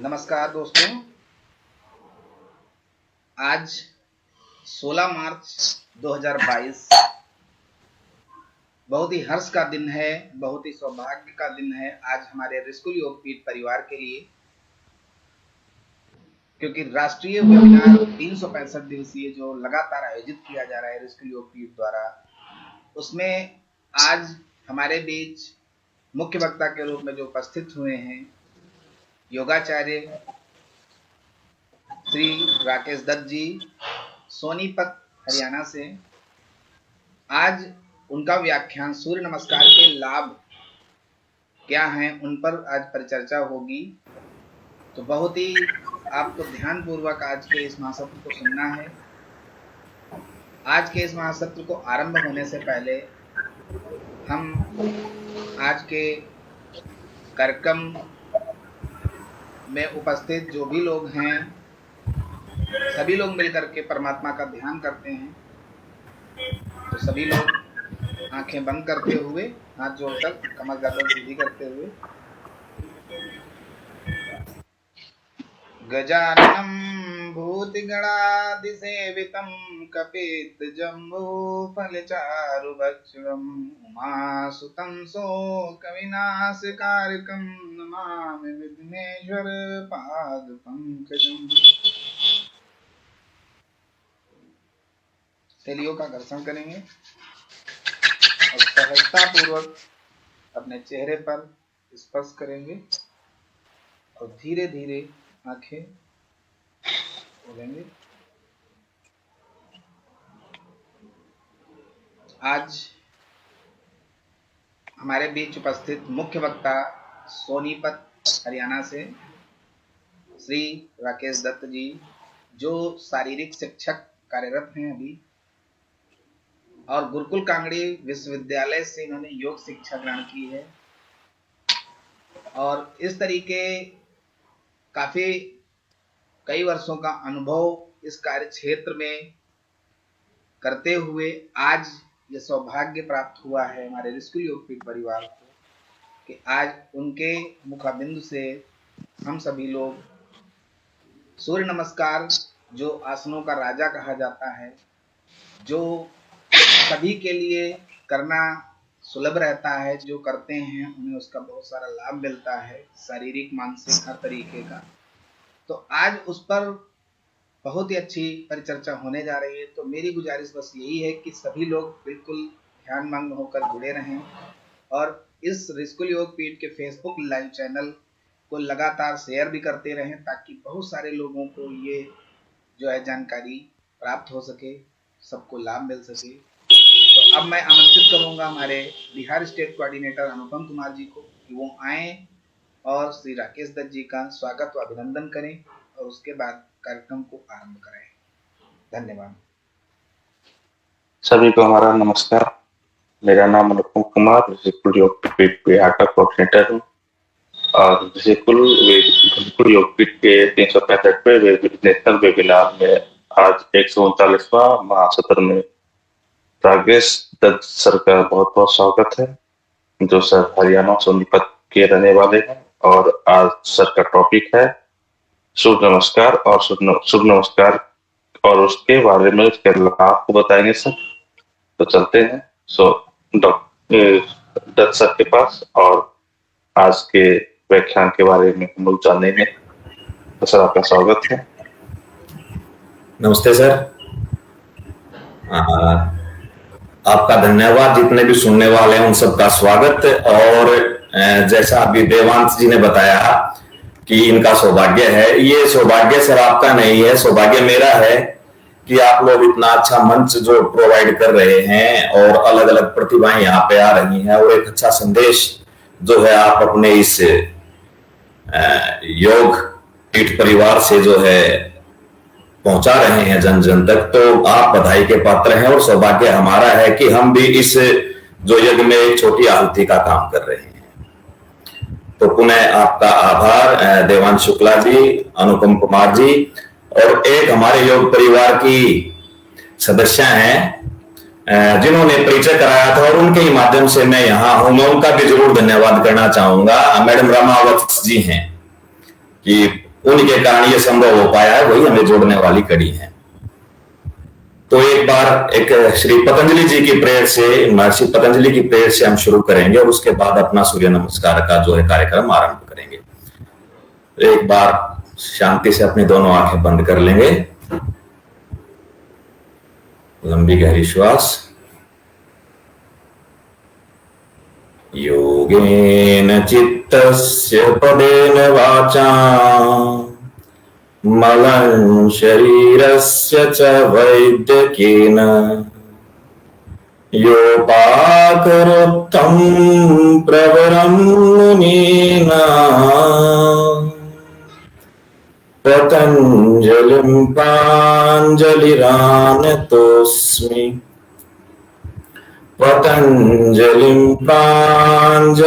नमस्कार दोस्तों। आज 16 मार्च 2022 बहुत ही हर्ष का दिन है, बहुत ही सौभाग्य का दिन है आज हमारे ऋषिकुल योगपीठ परिवार के लिए, क्योंकि राष्ट्रीय वेबिनार 365 दिवसीय जो लगातार आयोजित किया जा रहा है ऋषिकुल योगपीठ द्वारा, उसमें आज हमारे बीच मुख्य वक्ता के रूप में जो उपस्थित हुए हैं योगाचार्य श्री राकेश दत्त जी, सोनीपत हरियाणा से। आज उनका व्याख्यान सूर्य नमस्कार के लाभ क्या हैं उन पर आज परिचर्चा होगी। तो बहुत ही आपको ध्यानपूर्वक आज के इस महासत्र को सुनना है। आज के इस महासत्र को आरंभ होने से पहले हम आज के कार्यक्रम में उपस्थित जो भी लोग हैं सभी लोग मिलकर के परमात्मा का ध्यान करते हैं। तो सभी लोग आंखें बंद करते हुए, हाथ जोड़कर कमर गर्दन सीधी करते हुए, गजाननं भूतगणाधिसेवितं कपित्थजम्बूफलचारुभक्षणं उमासुतं शोकविनाशकारकं नमामि विघ्नेश्वर पादपङ्कजम्। तेलियों का घर्षण करेंगे और सहजता पूर्वक अपने चेहरे पर स्पर्श करेंगे और धीरे धीरे आंखें खोलेंगे। आज हमारे बीच उपस्थित मुख्य वक्ता सोनीपत हरियाणा से श्री राकेश दत्त जी, जो शारीरिक शिक्षक कार्यरत हैं अभी, और गुरुकुल कांगड़ी विश्वविद्यालय से इन्होंने योग शिक्षा ग्रहण की है और इस तरीके कई वर्षों का अनुभव इस कार्य क्षेत्र में करते हुए आज ये सौभाग्य प्राप्त हुआ है हमारे ऋषिकुल योगपीठ परिवार को कि आज उनके मुखाबिंदु से हम सभी लोग सूर्य नमस्कार, जो आसनों का राजा कहा जाता है, जो सभी के लिए करना सुलभ रहता है, जो करते हैं उन्हें उसका बहुत सारा लाभ मिलता है, शारीरिक मानसिक हर तरीके का। तो आज उस पर बहुत ही अच्छी परिचर्चा होने जा रही है। तो मेरी गुजारिश बस यही है कि सभी लोग बिल्कुल ध्यानमग्न होकर जुड़े रहें और इस ऋषिकुल योगपीठ के फेसबुक लाइव चैनल को लगातार शेयर भी करते रहें, ताकि बहुत सारे लोगों को ये जो है जानकारी प्राप्त हो सके, सबको लाभ मिल सके। तो अब मैं आमंत्रित करूंगा हमारे बिहार स्टेट कोऑर्डिनेटर अनुपम कुमार जी को कि वो आए और श्री राकेश दत्त जी का स्वागत व अभिनंदन करें और उसके बाद कार्यक्रम को आरंभ करें। धन्यवाद। सभी को हमारा नमस्कार। मेरा नाम अनुपम कुमार, ऋषिकुल योगपीठ बिहार का कोऑर्डिनेटर हूँ और ऋषिकुल योगपीठ के 365वें नेशनल वेबिनार में आज 139वां महासत्र में राकेश दत्त सर का बहुत बहुत स्वागत है, जो सर हरियाणा सोनीपत के रहने वाले हैं। और आज सर का टॉपिक है सूर्य नमस्कार और शुभ नमस्कार और उसके बारे में उसके लाभ आपको बताएंगे सर। तो चलते हैं डॉक्टर दत्त सर के पास और आज के व्याख्यान के बारे में हम लोग जानेंगे। तो सर आपका स्वागत है। नमस्ते सर, आपका धन्यवाद। जितने भी सुनने वाले हैं उन सबका स्वागत। और जैसा अभी देवांश जी ने बताया कि इनका सौभाग्य है, ये सौभाग्य सर आपका नहीं है, सौभाग्य मेरा है कि आप लोग इतना अच्छा मंच जो प्रोवाइड कर रहे हैं और अलग अलग प्रतिभाएं यहाँ पे आ रही हैं और एक अच्छा संदेश जो है आप अपने इस योग पीठ परिवार से जो है पहुंचा रहे हैं जन जन तक। तो आप बधाई के पात्र हैं और सौभाग्य हमारा है कि हम भी इस जो यज्ञ में एक छोटी आहुति का काम कर रहे हैं। तो पुनः आपका आभार देवांश शुक्ला जी, अनुपम कुमार जी और एक हमारे योग परिवार की सदस्य हैं जिन्होंने परिचय कराया था और उनके ही माध्यम से मैं यहाँ हूं। मैं उनका भी जरूर धन्यवाद करना चाहूंगा। मैडम रमावत जी हैं कि उनके कारण ये संभव हो पाया है, वही हमें जोड़ने वाली कड़ी है। तो एक बार एक श्री पतंजलि जी की प्रेयर से, महर्षि पतंजलि की प्रेयर से हम शुरू करेंगे और उसके बाद अपना सूर्य नमस्कार का जो है कार्यक्रम आरंभ करेंगे। एक बार शांति से अपनी दोनों आंखें बंद कर लेंगे, लंबी गहरी श्वास। योगेन चित्तस्य पदेन वाचा मलं शरीरस्य च वैद्यकेन योपाकरोक्तं प्रवरं मुनीना पतञ्जलिं प्राञ्जलिरानतोऽस्मि पतञ्जलिं प्राञ्जलिरानतोऽस्मि।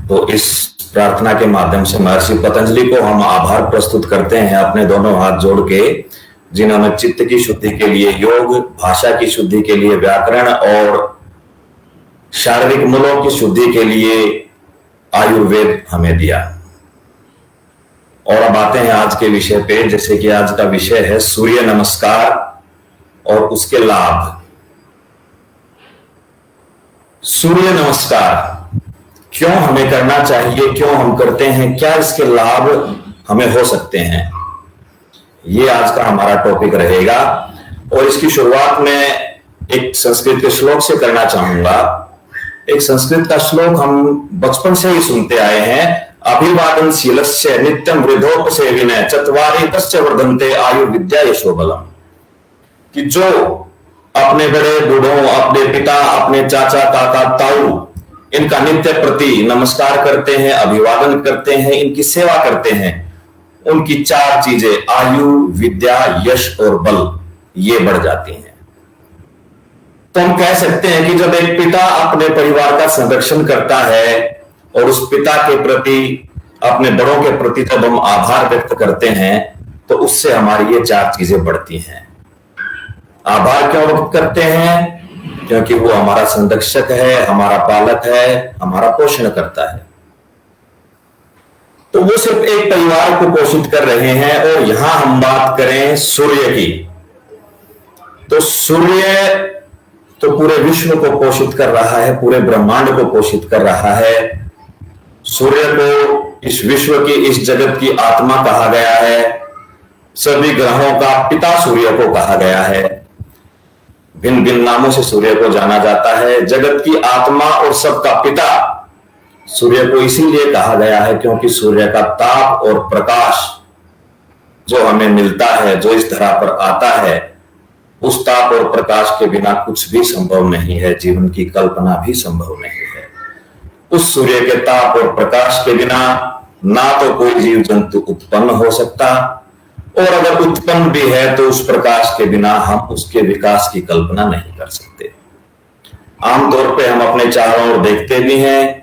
तो इस प्रार्थना के माध्यम से महर्षि पतंजलि को हम आभार प्रस्तुत करते हैं, अपने दोनों हाथ जोड़ के, जिन्होंने चित्त की शुद्धि के लिए योग, भाषा की शुद्धि के लिए व्याकरण और शारीरिक मूलों की शुद्धि के लिए आयुर्वेद हमें दिया। और अब आते हैं आज के विषय पे, जैसे कि आज का विषय है सूर्य नमस्कार और उसके लाभ। सूर्य नमस्कार क्यों हमें करना चाहिए, क्यों हम करते हैं, क्या इसके लाभ हमें हो सकते हैं, ये आज का हमारा टॉपिक रहेगा। और इसकी शुरुआत में एक संस्कृत के श्लोक से करना चाहूंगा। एक संस्कृत का श्लोक हम बचपन से ही सुनते आए हैं, अभिवादनशीलस्य नित्यं वृद्धोपसेविने चत्वारि तस्य वर्धन्ते आयु विद्या यशो बलम। कि जो अपने बड़े बूढ़ों, अपने पिता, अपने चाचा, काका, ताऊ, इनका नित्य प्रति नमस्कार करते हैं, अभिवादन करते हैं, इनकी सेवा करते हैं, उनकी चार चीजें आयु, विद्या, यश और बल, ये बढ़ जाती हैं। तो हम कह सकते हैं कि जब एक पिता अपने परिवार का संरक्षण करता है और उस पिता के प्रति, अपने बड़ों के प्रति जब हम आभार व्यक्त करते हैं, तो उससे हमारी ये चार चीजें बढ़ती हैं। आभार क्यों व्यक्त करते हैं? क्योंकि वो हमारा संरक्षक है, हमारा पालक है, हमारा पोषण करता है। तो वो सिर्फ एक परिवार को पोषित कर रहे हैं। और यहां हम बात करें सूर्य की, तो सूर्य तो पूरे विश्व को पोषित कर रहा है, पूरे ब्रह्मांड को पोषित कर रहा है। सूर्य को इस विश्व की, इस जगत की आत्मा कहा गया है। सभी ग्रहों का पिता सूर्य को कहा गया है। भिन्न भिन्न नामों से सूर्य को जाना जाता है। जगत की आत्मा और सबका पिता सूर्य को इसीलिए कहा गया है क्योंकि सूर्य का ताप और प्रकाश जो हमें मिलता है, जो इस धरा पर आता है, उस ताप और प्रकाश के बिना कुछ भी संभव नहीं है, जीवन की कल्पना भी संभव नहीं है। उस सूर्य के ताप और प्रकाश के बिना ना तो कोई जीव जंतु उत्पन्न हो सकता, और अगर उत्पन्न भी है तो उस प्रकाश के बिना हम उसके विकास की कल्पना नहीं कर सकते। आमतौर पे हम अपने चारों ओर देखते भी हैं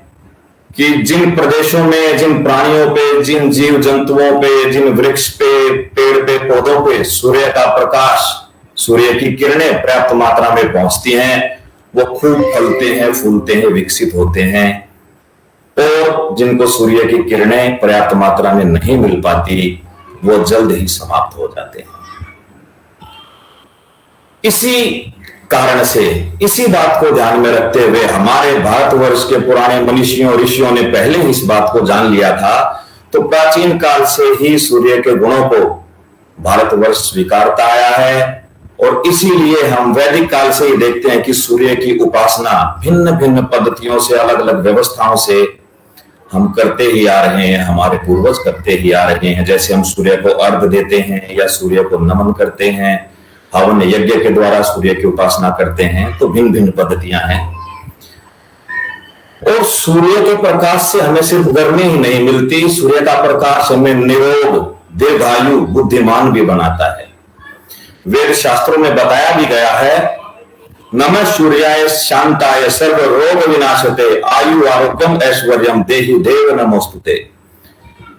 कि जिन प्रदेशों में, जिन प्राणियों पे, जिन जीव जंतुओं पे, जिन वृक्ष पे, पेड़ पे, पौधों पे सूर्य का प्रकाश, सूर्य की किरणें पर्याप्त मात्रा में पहुंचती हैं, वो खूब फलते हैं, फूलते हैं, विकसित होते हैं। और जिनको सूर्य की किरणें पर्याप्त मात्रा में नहीं मिल पाती, वो जल्द ही समाप्त हो जाते हैं। इसी कारण से, इसी बात को ध्यान में रखते हुए हमारे भारतवर्ष के पुराने मनीषियों, ऋषियों ने पहले ही इस बात को जान लिया था। तो प्राचीन काल से ही सूर्य के गुणों को भारतवर्ष स्वीकारता आया है। और इसीलिए हम वैदिक काल से ही देखते हैं कि सूर्य की उपासना भिन्न भिन्न पद्धतियों से, अलग अलग व्यवस्थाओं से हम करते ही आ रहे हैं, हमारे पूर्वज करते ही आ रहे हैं। जैसे हम सूर्य को अर्घ्य देते हैं या सूर्य को नमन करते हैं, हवन यज्ञ के द्वारा सूर्य की उपासना करते हैं, तो भिन्न भिन्न पद्धतियां हैं। और सूर्य के प्रकाश से हमें सिर्फ गर्मी ही नहीं मिलती, सूर्य का प्रकाश हमें निरोग, दीर्घायु, बुद्धिमान भी बनाता है। वेद शास्त्रों में बताया भी गया है, नमः सूर्याय शांताय सर्व रोग विनाशते आयु आरोग्यम ऐश्वर्यम देहि देव नमोस्तुते।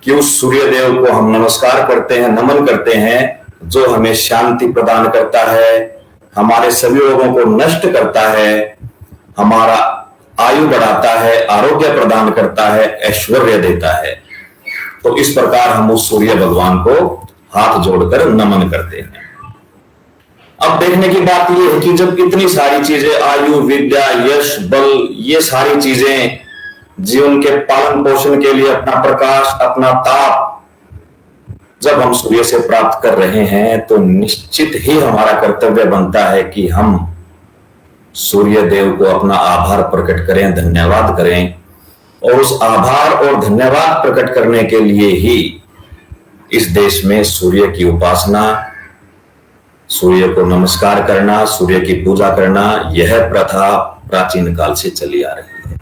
कि उस सूर्य देव को हम नमस्कार करते हैं, नमन करते हैं, जो हमें शांति प्रदान करता है, हमारे सभी रोगों को नष्ट करता है, हमारा आयु बढ़ाता है, आरोग्य प्रदान करता है, ऐश्वर्य देता है। तो इस प्रकार हम उस सूर्य भगवान को हाथ जोड़कर नमन करते हैं। अब देखने की बात यह है कि जब इतनी सारी चीजें, आयु, विद्या, यश, बल, ये सारी चीजें जीवन के पालन पोषण के लिए, अपना प्रकाश, अपना ताप जब हम सूर्य से प्राप्त कर रहे हैं, तो निश्चित ही हमारा कर्तव्य बनता है कि हम सूर्य देव को अपना आभार प्रकट करें, धन्यवाद करें। और उस आभार और धन्यवाद प्रकट करने के लिए ही इस देश में सूर्य की उपासना, सूर्य को नमस्कार करना, सूर्य की पूजा करना, यह प्रथा प्राचीन काल से चली आ रही है।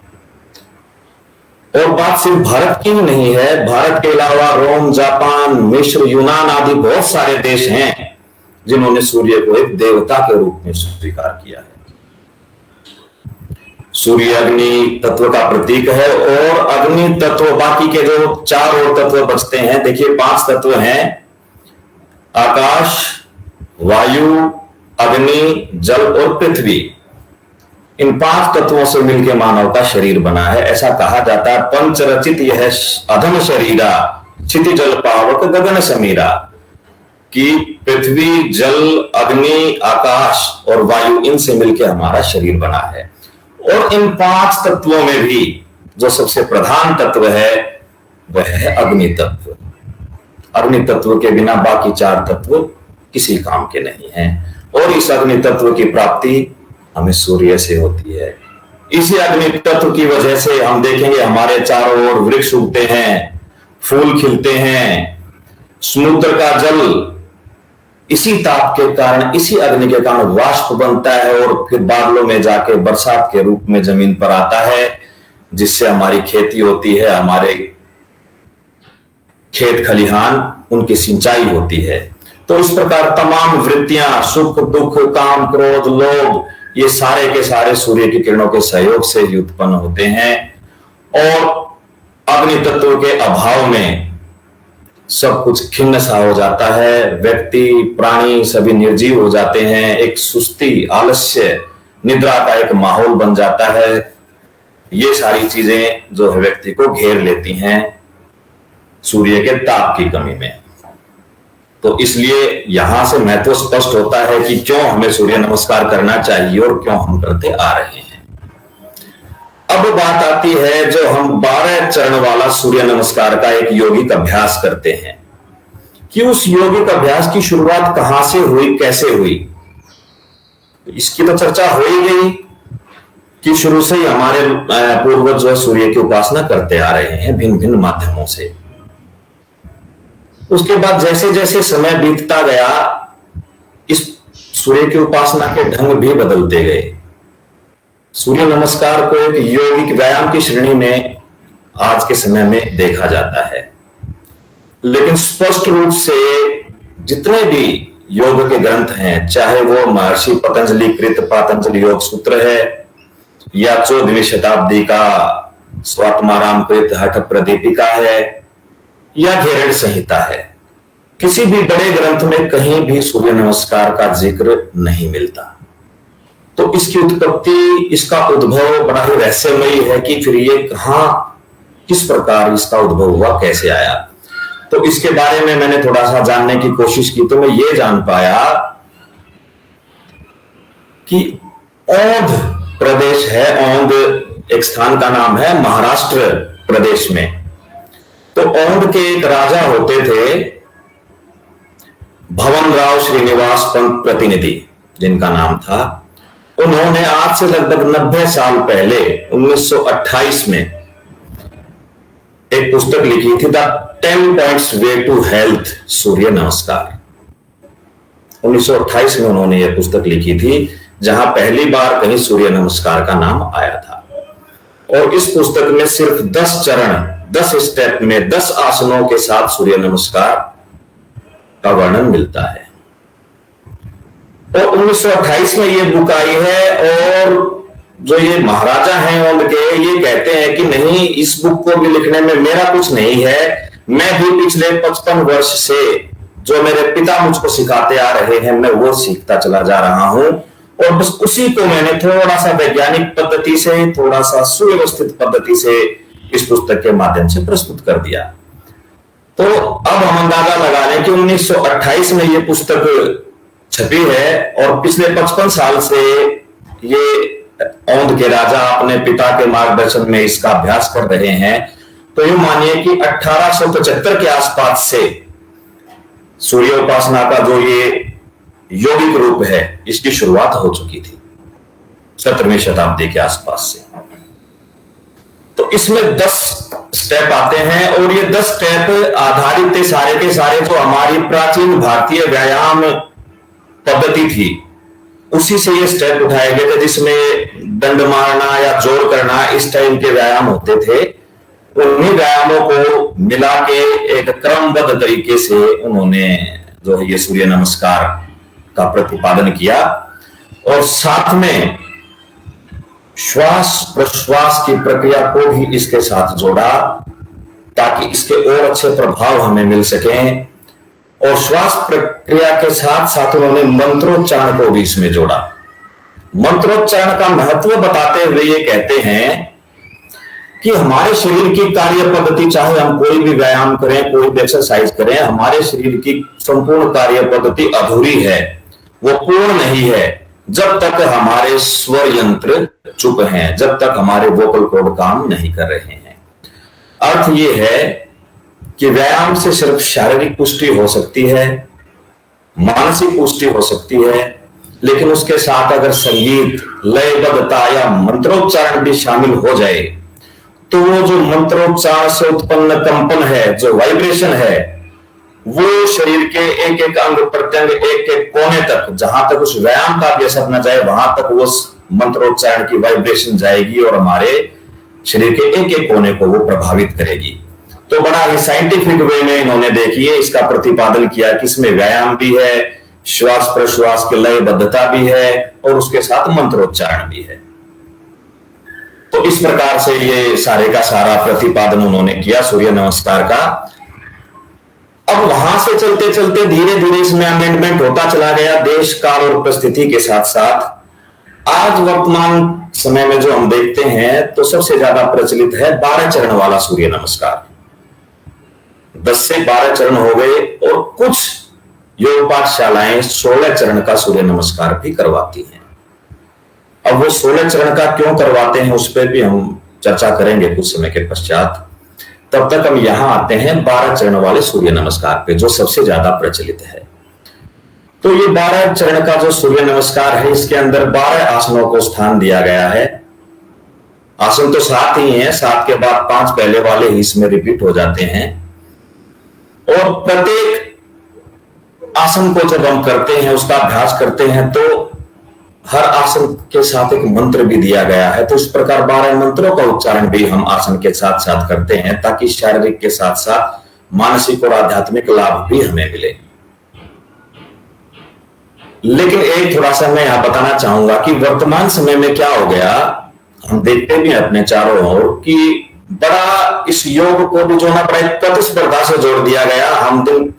और बात सिर्फ भारत की ही नहीं है, भारत के अलावा रोम, जापान, मिस्र, यूनान आदि बहुत सारे देश हैं जिन्होंने सूर्य को एक देवता के रूप में स्वीकार किया है। सूर्य अग्नि तत्व का प्रतीक है, और अग्नि तत्व, बाकी के जो 4 और तत्व बचते हैं, देखिए 5 तत्व हैं, आकाश, वायु, अग्नि, जल और पृथ्वी। इन 5 तत्वों से मिलकर मानव का शरीर बना है। ऐसा कहा जाता है, पंचरचित यह अधम शरीरा, क्षिति जल पावक गगन समीरा, कि पृथ्वी, जल, अग्नि, आकाश और वायु, इनसे मिलकर हमारा शरीर बना है। और इन 5 तत्वों में भी जो सबसे प्रधान तत्व है वह है अग्नि तत्व। अग्नि तत्व के बिना बाकी 4 तत्व किसी काम के नहीं हैं। और इस अग्नि तत्व की प्राप्ति हमें सूर्य से होती है। इसी अग्नि तत्व की वजह से हम देखेंगे हमारे चारों ओर वृक्ष उगते हैं, फूल खिलते हैं, समुद्र का जल इसी ताप के कारण, इसी अग्नि के कारण वाष्प बनता है और फिर बादलों में जाके बरसात के रूप में जमीन पर आता है, जिससे हमारी खेती होती है, हमारे खेत खलिहान, उनकी सिंचाई होती है। तो इस प्रकार तमाम वृत्तियां, सुख, दुख, काम, क्रोध, लोभ, ये सारे के सारे सूर्य की किरणों के सहयोग से ही उत्पन्न होते हैं। और अग्नि तत्व के अभाव में सब कुछ खिन्न सा हो जाता है, व्यक्ति, प्राणी सभी निर्जीव हो जाते हैं, एक सुस्ती, आलस्य, निद्रा का एक माहौल बन जाता है। ये सारी चीजें जो है व्यक्ति को घेर लेती हैं सूर्य के ताप की कमी में। तो इसलिए यहां से महत्व स्पष्ट होता है कि क्यों हमें सूर्य नमस्कार करना चाहिए और क्यों हम करते आ रहे हैं। अब बात आती है, जो हम 12 चरण वाला सूर्य नमस्कार का एक यौगिक अभ्यास करते हैं, कि उस यौगिक अभ्यास की शुरुआत कहां से हुई, कैसे हुई। इसकी तो चर्चा हो ही गई कि शुरू से ही हमारे पूर्वज जो सूर्य की उपासना करते आ रहे हैं भिन्न भिन्न माध्यमों से। उसके बाद जैसे जैसे समय बीतता गया, इस सूर्य की उपासना के ढंग भी बदलते गए। सूर्य नमस्कार को एक यौगिक व्यायाम की श्रेणी में आज के समय में देखा जाता है, लेकिन स्पष्ट रूप से जितने भी योग के ग्रंथ हैं, चाहे वो महर्षि पतंजलि कृत पातंजलि योग सूत्र है, या 14वीं शताब्दी का स्वात्माराम कृत हठ प्रदीपिका है, या घेरड़ संहिता है, किसी भी बड़े ग्रंथ में कहीं भी सूर्य नमस्कार का जिक्र नहीं मिलता। तो इसकी उत्पत्ति, इसका उद्भव बड़ा ही रहस्यमयी है कि फिर ये कहां, किस प्रकार इसका उद्भव हुआ, कैसे आया। तो इसके बारे में मैंने थोड़ा सा जानने की कोशिश की, तो मैं ये जान पाया कि औंध प्रदेश है, औंध एक स्थान का नाम है महाराष्ट्र प्रदेश में। तो औंध के एक राजा होते थे, भवनराव श्रीनिवास पंत प्रतिनिधि जिनका नाम था। उन्होंने आज से लगभग 90 साल पहले 1928 में एक पुस्तक लिखी थी, the 10 points way to health, Surya Namaskar. 1928 में उन्होंने यह पुस्तक लिखी थी, जहां पहली बार कहीं सूर्य नमस्कार का नाम आया था। और इस पुस्तक में सिर्फ 10 चरण, 10 स्टेप में 10 आसनों के साथ सूर्य नमस्कार का वर्णन मिलता है। और 1928 में ये बुक आई है, और जो ये महाराजा हैं उनके, ये कहते हैं कि नहीं, इस बुक को भी लिखने में मेरा कुछ नहीं है, मैं भी पिछले 55 वर्ष से जो मेरे पिता मुझको सिखाते आ रहे हैं, मैं वो सीखता चला जा रहा हूं। और बस उसी को मैंने थोड़ा सा वैज्ञानिक पद्धति से, थोड़ा सा सुव्यवस्थित पद्धति से इस पुस्तक के माध्यम से प्रस्तुत कर दिया। तो अब हम अंदाजा लगा लें कि 1928 में ये पुस्तक छपी है और पिछले 55 साल से ये औंध के राजा अपने पिता के मार्गदर्शन में इसका अभ्यास कर रहे हैं। तो ये मानिए कि 1875 के आसपास से सूर्य उपासना का जो ये यौगिक रूप है, इसकी शुरुआत हो चुकी थी 17वीं शताब्दी के आसपास से। तो इसमें 10 स्टेप आते हैं और ये 10 स्टेप आधारित थे सारे के सारे जो हमारी प्राचीन भारतीय व्यायाम पद्धति थी, उसी से ये स्टेप उठाए गए थे, जिसमें दंड मारना या जोर करना इस टाइम के व्यायाम होते थे। उन्हीं व्यायामों को मिला के एक क्रमबद्ध तरीके से उन्होंने जो है ये सूर्य नमस्कार का प्रतिपादन किया और साथ में श्वास प्रश्वास की प्रक्रिया को भी इसके साथ जोड़ा ताकि इसके और अच्छे प्रभाव हमें मिल सकें। और श्वास प्रक्रिया के साथ साथ उन्होंने मंत्रोच्चारण को भी इसमें जोड़ा। मंत्रोच्चारण का महत्व बताते हुए ये कहते हैं कि हमारे शरीर की कार्य पद्धति, चाहे हम कोई भी व्यायाम करें, कोई भी एक्सरसाइज करें, हमारे शरीर की संपूर्ण कार्य पद्धति अधूरी है, वो पूर्ण नहीं है जब तक हमारे स्वर यंत्र चुप हैं, जब तक हमारे वोकल कॉर्ड काम नहीं कर रहे हैं। अर्थ ये है कि व्यायाम से सिर्फ शारीरिक पुष्टि हो सकती है, मानसिक पुष्टि हो सकती है, लेकिन उसके साथ अगर संगीत, लयबद्धता या मंत्रोच्चारण भी शामिल हो जाए तो वो जो मंत्रोच्चारण से उत्पन्न कंपन है, जो वाइब्रेशन है, वो शरीर के एक एक अंग प्रत्यंग, एक एक कोने तक, जहां तक उस व्यायाम का भी असर न जाए वहां तक वो मंत्रोच्चारण की वाइब्रेशन जाएगी और हमारे शरीर के एक एक कोने को वो प्रभावित करेगी। तो बड़ा ही साइंटिफिक वे में इन्होंने देखिए इसका प्रतिपादन किया कि इसमें व्यायाम भी है, श्वास प्रश्वास की लयबद्धता भी है और उसके साथ मंत्रोच्चारण भी है। तो इस प्रकार से ये सारे का सारा प्रतिपादन उन्होंने किया सूर्य नमस्कार का। अब वहां से चलते चलते धीरे धीरे इसमें अमेंडमेंट होता चला गया देश काल और परिस्थिति के साथ साथ। आज वर्तमान समय में जो हम देखते हैं तो सबसे ज्यादा प्रचलित है 12 चरण वाला सूर्य नमस्कार। 10 से 12 चरण हो गए और कुछ योग पाठशालाएं 16 चरण का सूर्य नमस्कार भी करवाती हैं। अब वो 16 चरण का क्यों करवाते हैं उस पर भी हम चर्चा करेंगे कुछ समय के पश्चात। तब तक हम यहां आते हैं 12 चरण वाले सूर्य नमस्कार पे, जो सबसे ज्यादा प्रचलित है। तो ये 12 चरण का जो सूर्य नमस्कार है, इसके अंदर 12 आसनों को स्थान दिया गया है। आसन तो 7 ही हैं, 7 के बाद 5 पहले वाले ही इसमें रिपीट हो जाते हैं। और प्रत्येक आसन को जब हम करते हैं, उसका अभ्यास करते हैं, तो हर आसन के साथ एक मंत्र भी दिया गया है। तो इस प्रकार 12 मंत्रों का उच्चारण भी हम आसन के साथ साथ करते हैं ताकि शारीरिक के साथ साथ मानसिक और आध्यात्मिक लाभ भी हमें मिले। लेकिन एक थोड़ा सा मैं यहां बताना चाहूंगा कि वर्तमान समय में क्या हो गया, हम देखते भी अपने चारों ओर कि बड़ा इस योग को भी जोड़ना पड़ा, प्रतिस्पर्धा से जोड़ दिया गया। हम दिन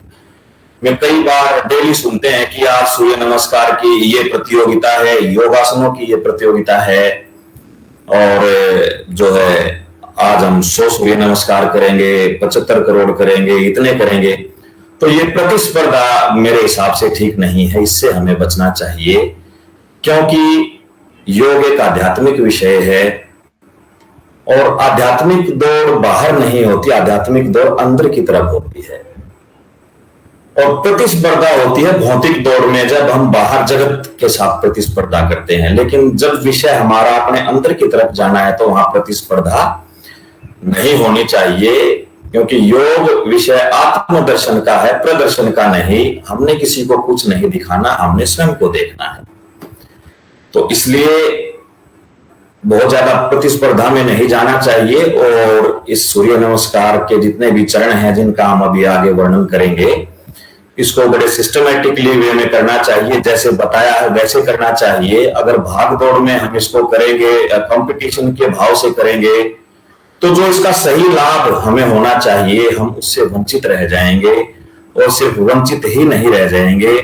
में कई बार डेली सुनते हैं कि आज सूर्य नमस्कार की ये प्रतियोगिता है, योगासनों की ये प्रतियोगिता है, और जो है आज हम 100 सूर्य नमस्कार करेंगे, 75 करोड़ करेंगे, इतने करेंगे। तो ये प्रतिस्पर्धा मेरे हिसाब से ठीक नहीं है, इससे हमें बचना चाहिए, क्योंकि योग एक आध्यात्मिक विषय है और आध्यात्मिक दौड़ बाहर नहीं होती, आध्यात्मिक दौड़ अंदर की तरफ होती है। और प्रतिस्पर्धा होती है भौतिक दौड़ में, जब हम बाहर जगत के साथ प्रतिस्पर्धा करते हैं। लेकिन जब विषय हमारा अपने अंदर की तरफ जाना है तो वहां प्रतिस्पर्धा नहीं होनी चाहिए, क्योंकि योग विषय आत्मदर्शन का है, प्रदर्शन का नहीं। हमने किसी को कुछ नहीं दिखाना, हमने स्वयं को देखना है। तो इसलिए बहुत ज्यादा प्रतिस्पर्धा में नहीं जाना चाहिए। और इस सूर्य नमस्कार के जितने भी चरण हैं, जिनका हम अभी आगे वर्णन करेंगे, इसको बड़े सिस्टमैटिकली वे में करना चाहिए, जैसे बताया है वैसे करना चाहिए। अगर भाग दौड़ में हम इसको करेंगे, कंपटीशन के भाव से करेंगे, तो जो इसका सही लाभ हमें होना चाहिए, हम उससे वंचित रह जाएंगे। और सिर्फ वंचित ही नहीं रह जाएंगे,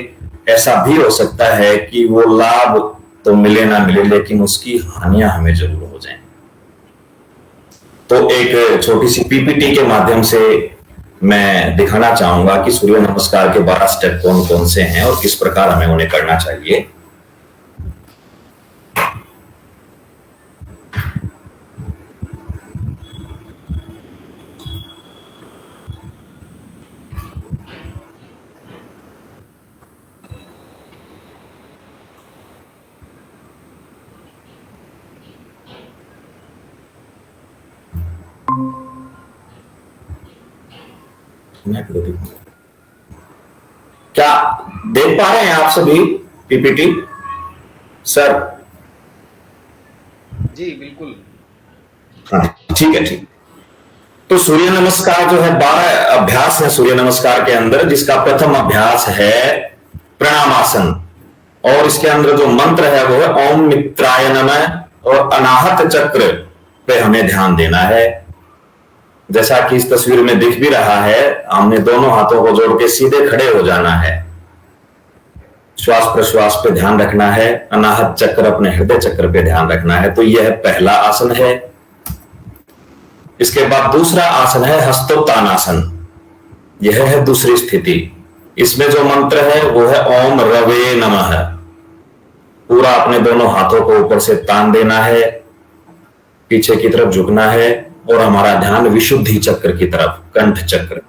ऐसा भी हो सकता है कि वो लाभ तो मिले ना मिले, लेकिन उसकी हानियां हमें जरूर हो जाएं। तो एक छोटी सी पीपीटी के माध्यम से मैं दिखाना चाहूंगा कि सूर्य नमस्कार के 12 स्टेप कौन कौन से हैं और किस प्रकार हमें उन्हें करना चाहिए। क्या देख पा रहे हैं आप सभी पीपीटी सर? जी बिल्कुल। हाँ ठीक है, ठीक। तो सूर्य नमस्कार जो है 12 अभ्यास है सूर्य नमस्कार के अंदर, जिसका प्रथम अभ्यास है प्रणामासन, और इसके अंदर जो मंत्र है वो है ओम मित्राय नमः, और अनाहत चक्र पे हमें ध्यान देना है। जैसा कि इस तस्वीर में दिख भी रहा है, हमने दोनों हाथों को जोड़ के सीधे खड़े हो जाना है, श्वास प्रश्वास पे ध्यान रखना है, अनाहत चक्र अपने हृदय चक्र पे ध्यान रखना है। तो यह पहला आसन है। इसके बाद दूसरा आसन है हस्तोत्तानासन, यह है दूसरी स्थिति। इसमें जो मंत्र है वो है ओम रवे नमः। पूरा अपने दोनों हाथों को ऊपर से तान देना है, पीछे की तरफ झुकना है, और हमारा ध्यान विशुद्धि चक्र की तरफ, कंठ चक्र।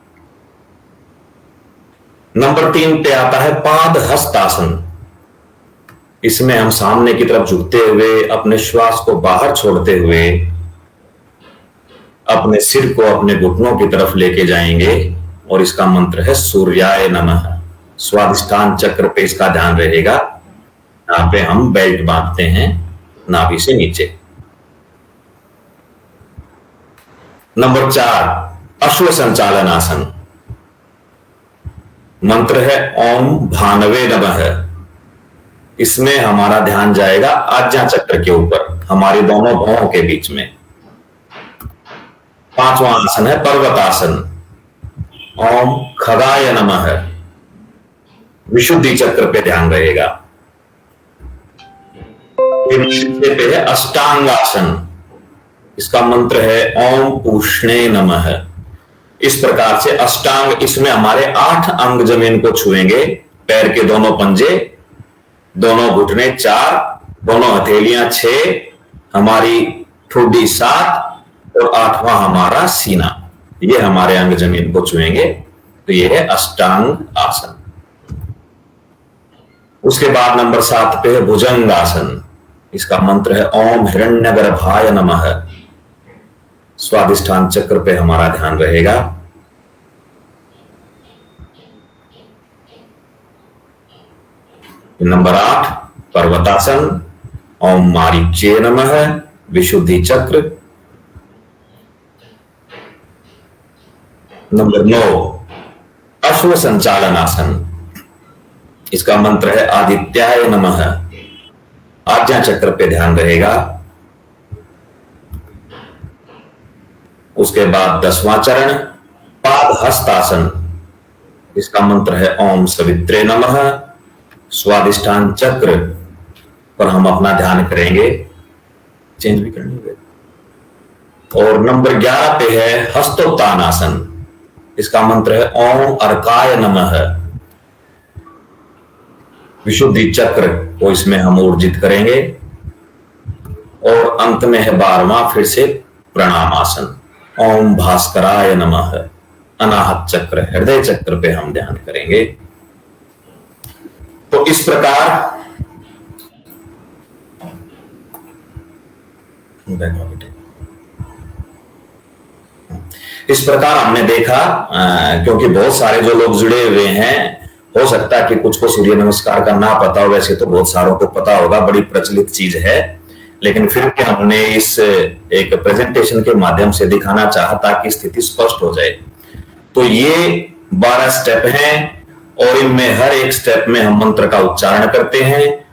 नंबर 3 पे आता है पाद हस्तासन। इसमें हम सामने की तरफ झुकते हुए अपने श्वास को बाहर छोड़ते हुए अपने सिर को अपने घुटनों की तरफ लेके जाएंगे, और इसका मंत्र है सूर्याय नमः। स्वादिष्ठान चक्र पे इसका ध्यान रहेगा। यहां पे हम बेल्ट बांधते हैं नाभि से नीचे। नंबर 4 अश्व संचालन आसन। मंत्र है ओम भानवे नमः। इसमें हमारा ध्यान जाएगा आज्ञा चक्र के ऊपर, हमारी दोनों भौहों के बीच में। 5वां आसन है पर्वतासन। ओम खगाय नमः। विशुद्धि चक्र पे ध्यान रहेगा। फिर पे है अष्टांगासन। इसका मंत्र है ओम पूष्णे नमः। इस प्रकार से अष्टांग, इसमें हमारे 8 अंग जमीन को छुएंगे। पैर के दोनों पंजे, दोनों घुटने 4, दोनों हथेलियां 6, हमारी ठुड्डी 7 और 8वां हमारा सीना। ये हमारे अंग जमीन को छुएंगे। तो ये है अष्टांग आसन। उसके बाद नंबर 7 पे है भुजंग आसन। इसका मंत्र है ओम हिरण्यगर्भाय नमः। स्वादिष्ठान चक्र पे हमारा ध्यान रहेगा। नंबर 8 पर्वतासन। ओम मारीच्ये नमः। विशुद्धि चक्र। नंबर 9 अश्व संचालन आसन। इसका मंत्र है आदित्याय नमः। आज्ञा चक्र पे ध्यान रहेगा। उसके बाद 10वां चरण पाद हस्तासन। इसका मंत्र है ओम सवित्रे नमः। स्वादिष्ठान चक्र पर हम अपना ध्यान करेंगे। चेंज भी करनी होगी। और नंबर 11 पे है हस्तोत्तानासन। इसका मंत्र है ओम अर्काय नमः। विशुद्धि चक्र को इसमें हम ऊर्जित करेंगे। और अंत में है 12वां फिर से प्रणामासन। ओम भास्कराय नमः। अनाहत चक्र, हृदय चक्र पे हम ध्यान करेंगे। तो इस प्रकार हमने देखा, क्योंकि बहुत सारे जो लोग जुड़े हुए हैं, हो सकता है कि कुछ को सूर्य नमस्कार का ना पता हो। वैसे तो बहुत सारों को पता होगा, बड़ी प्रचलित चीज है, लेकिन फिर भी हमने इस एक प्रेजेंटेशन के माध्यम से दिखाना चाहा ताकि स्थिति स्पष्ट हो जाए। तो ये 12 स्टेप हैं, और इनमें हर एक स्टेप में हम मंत्र का उच्चारण करते हैं,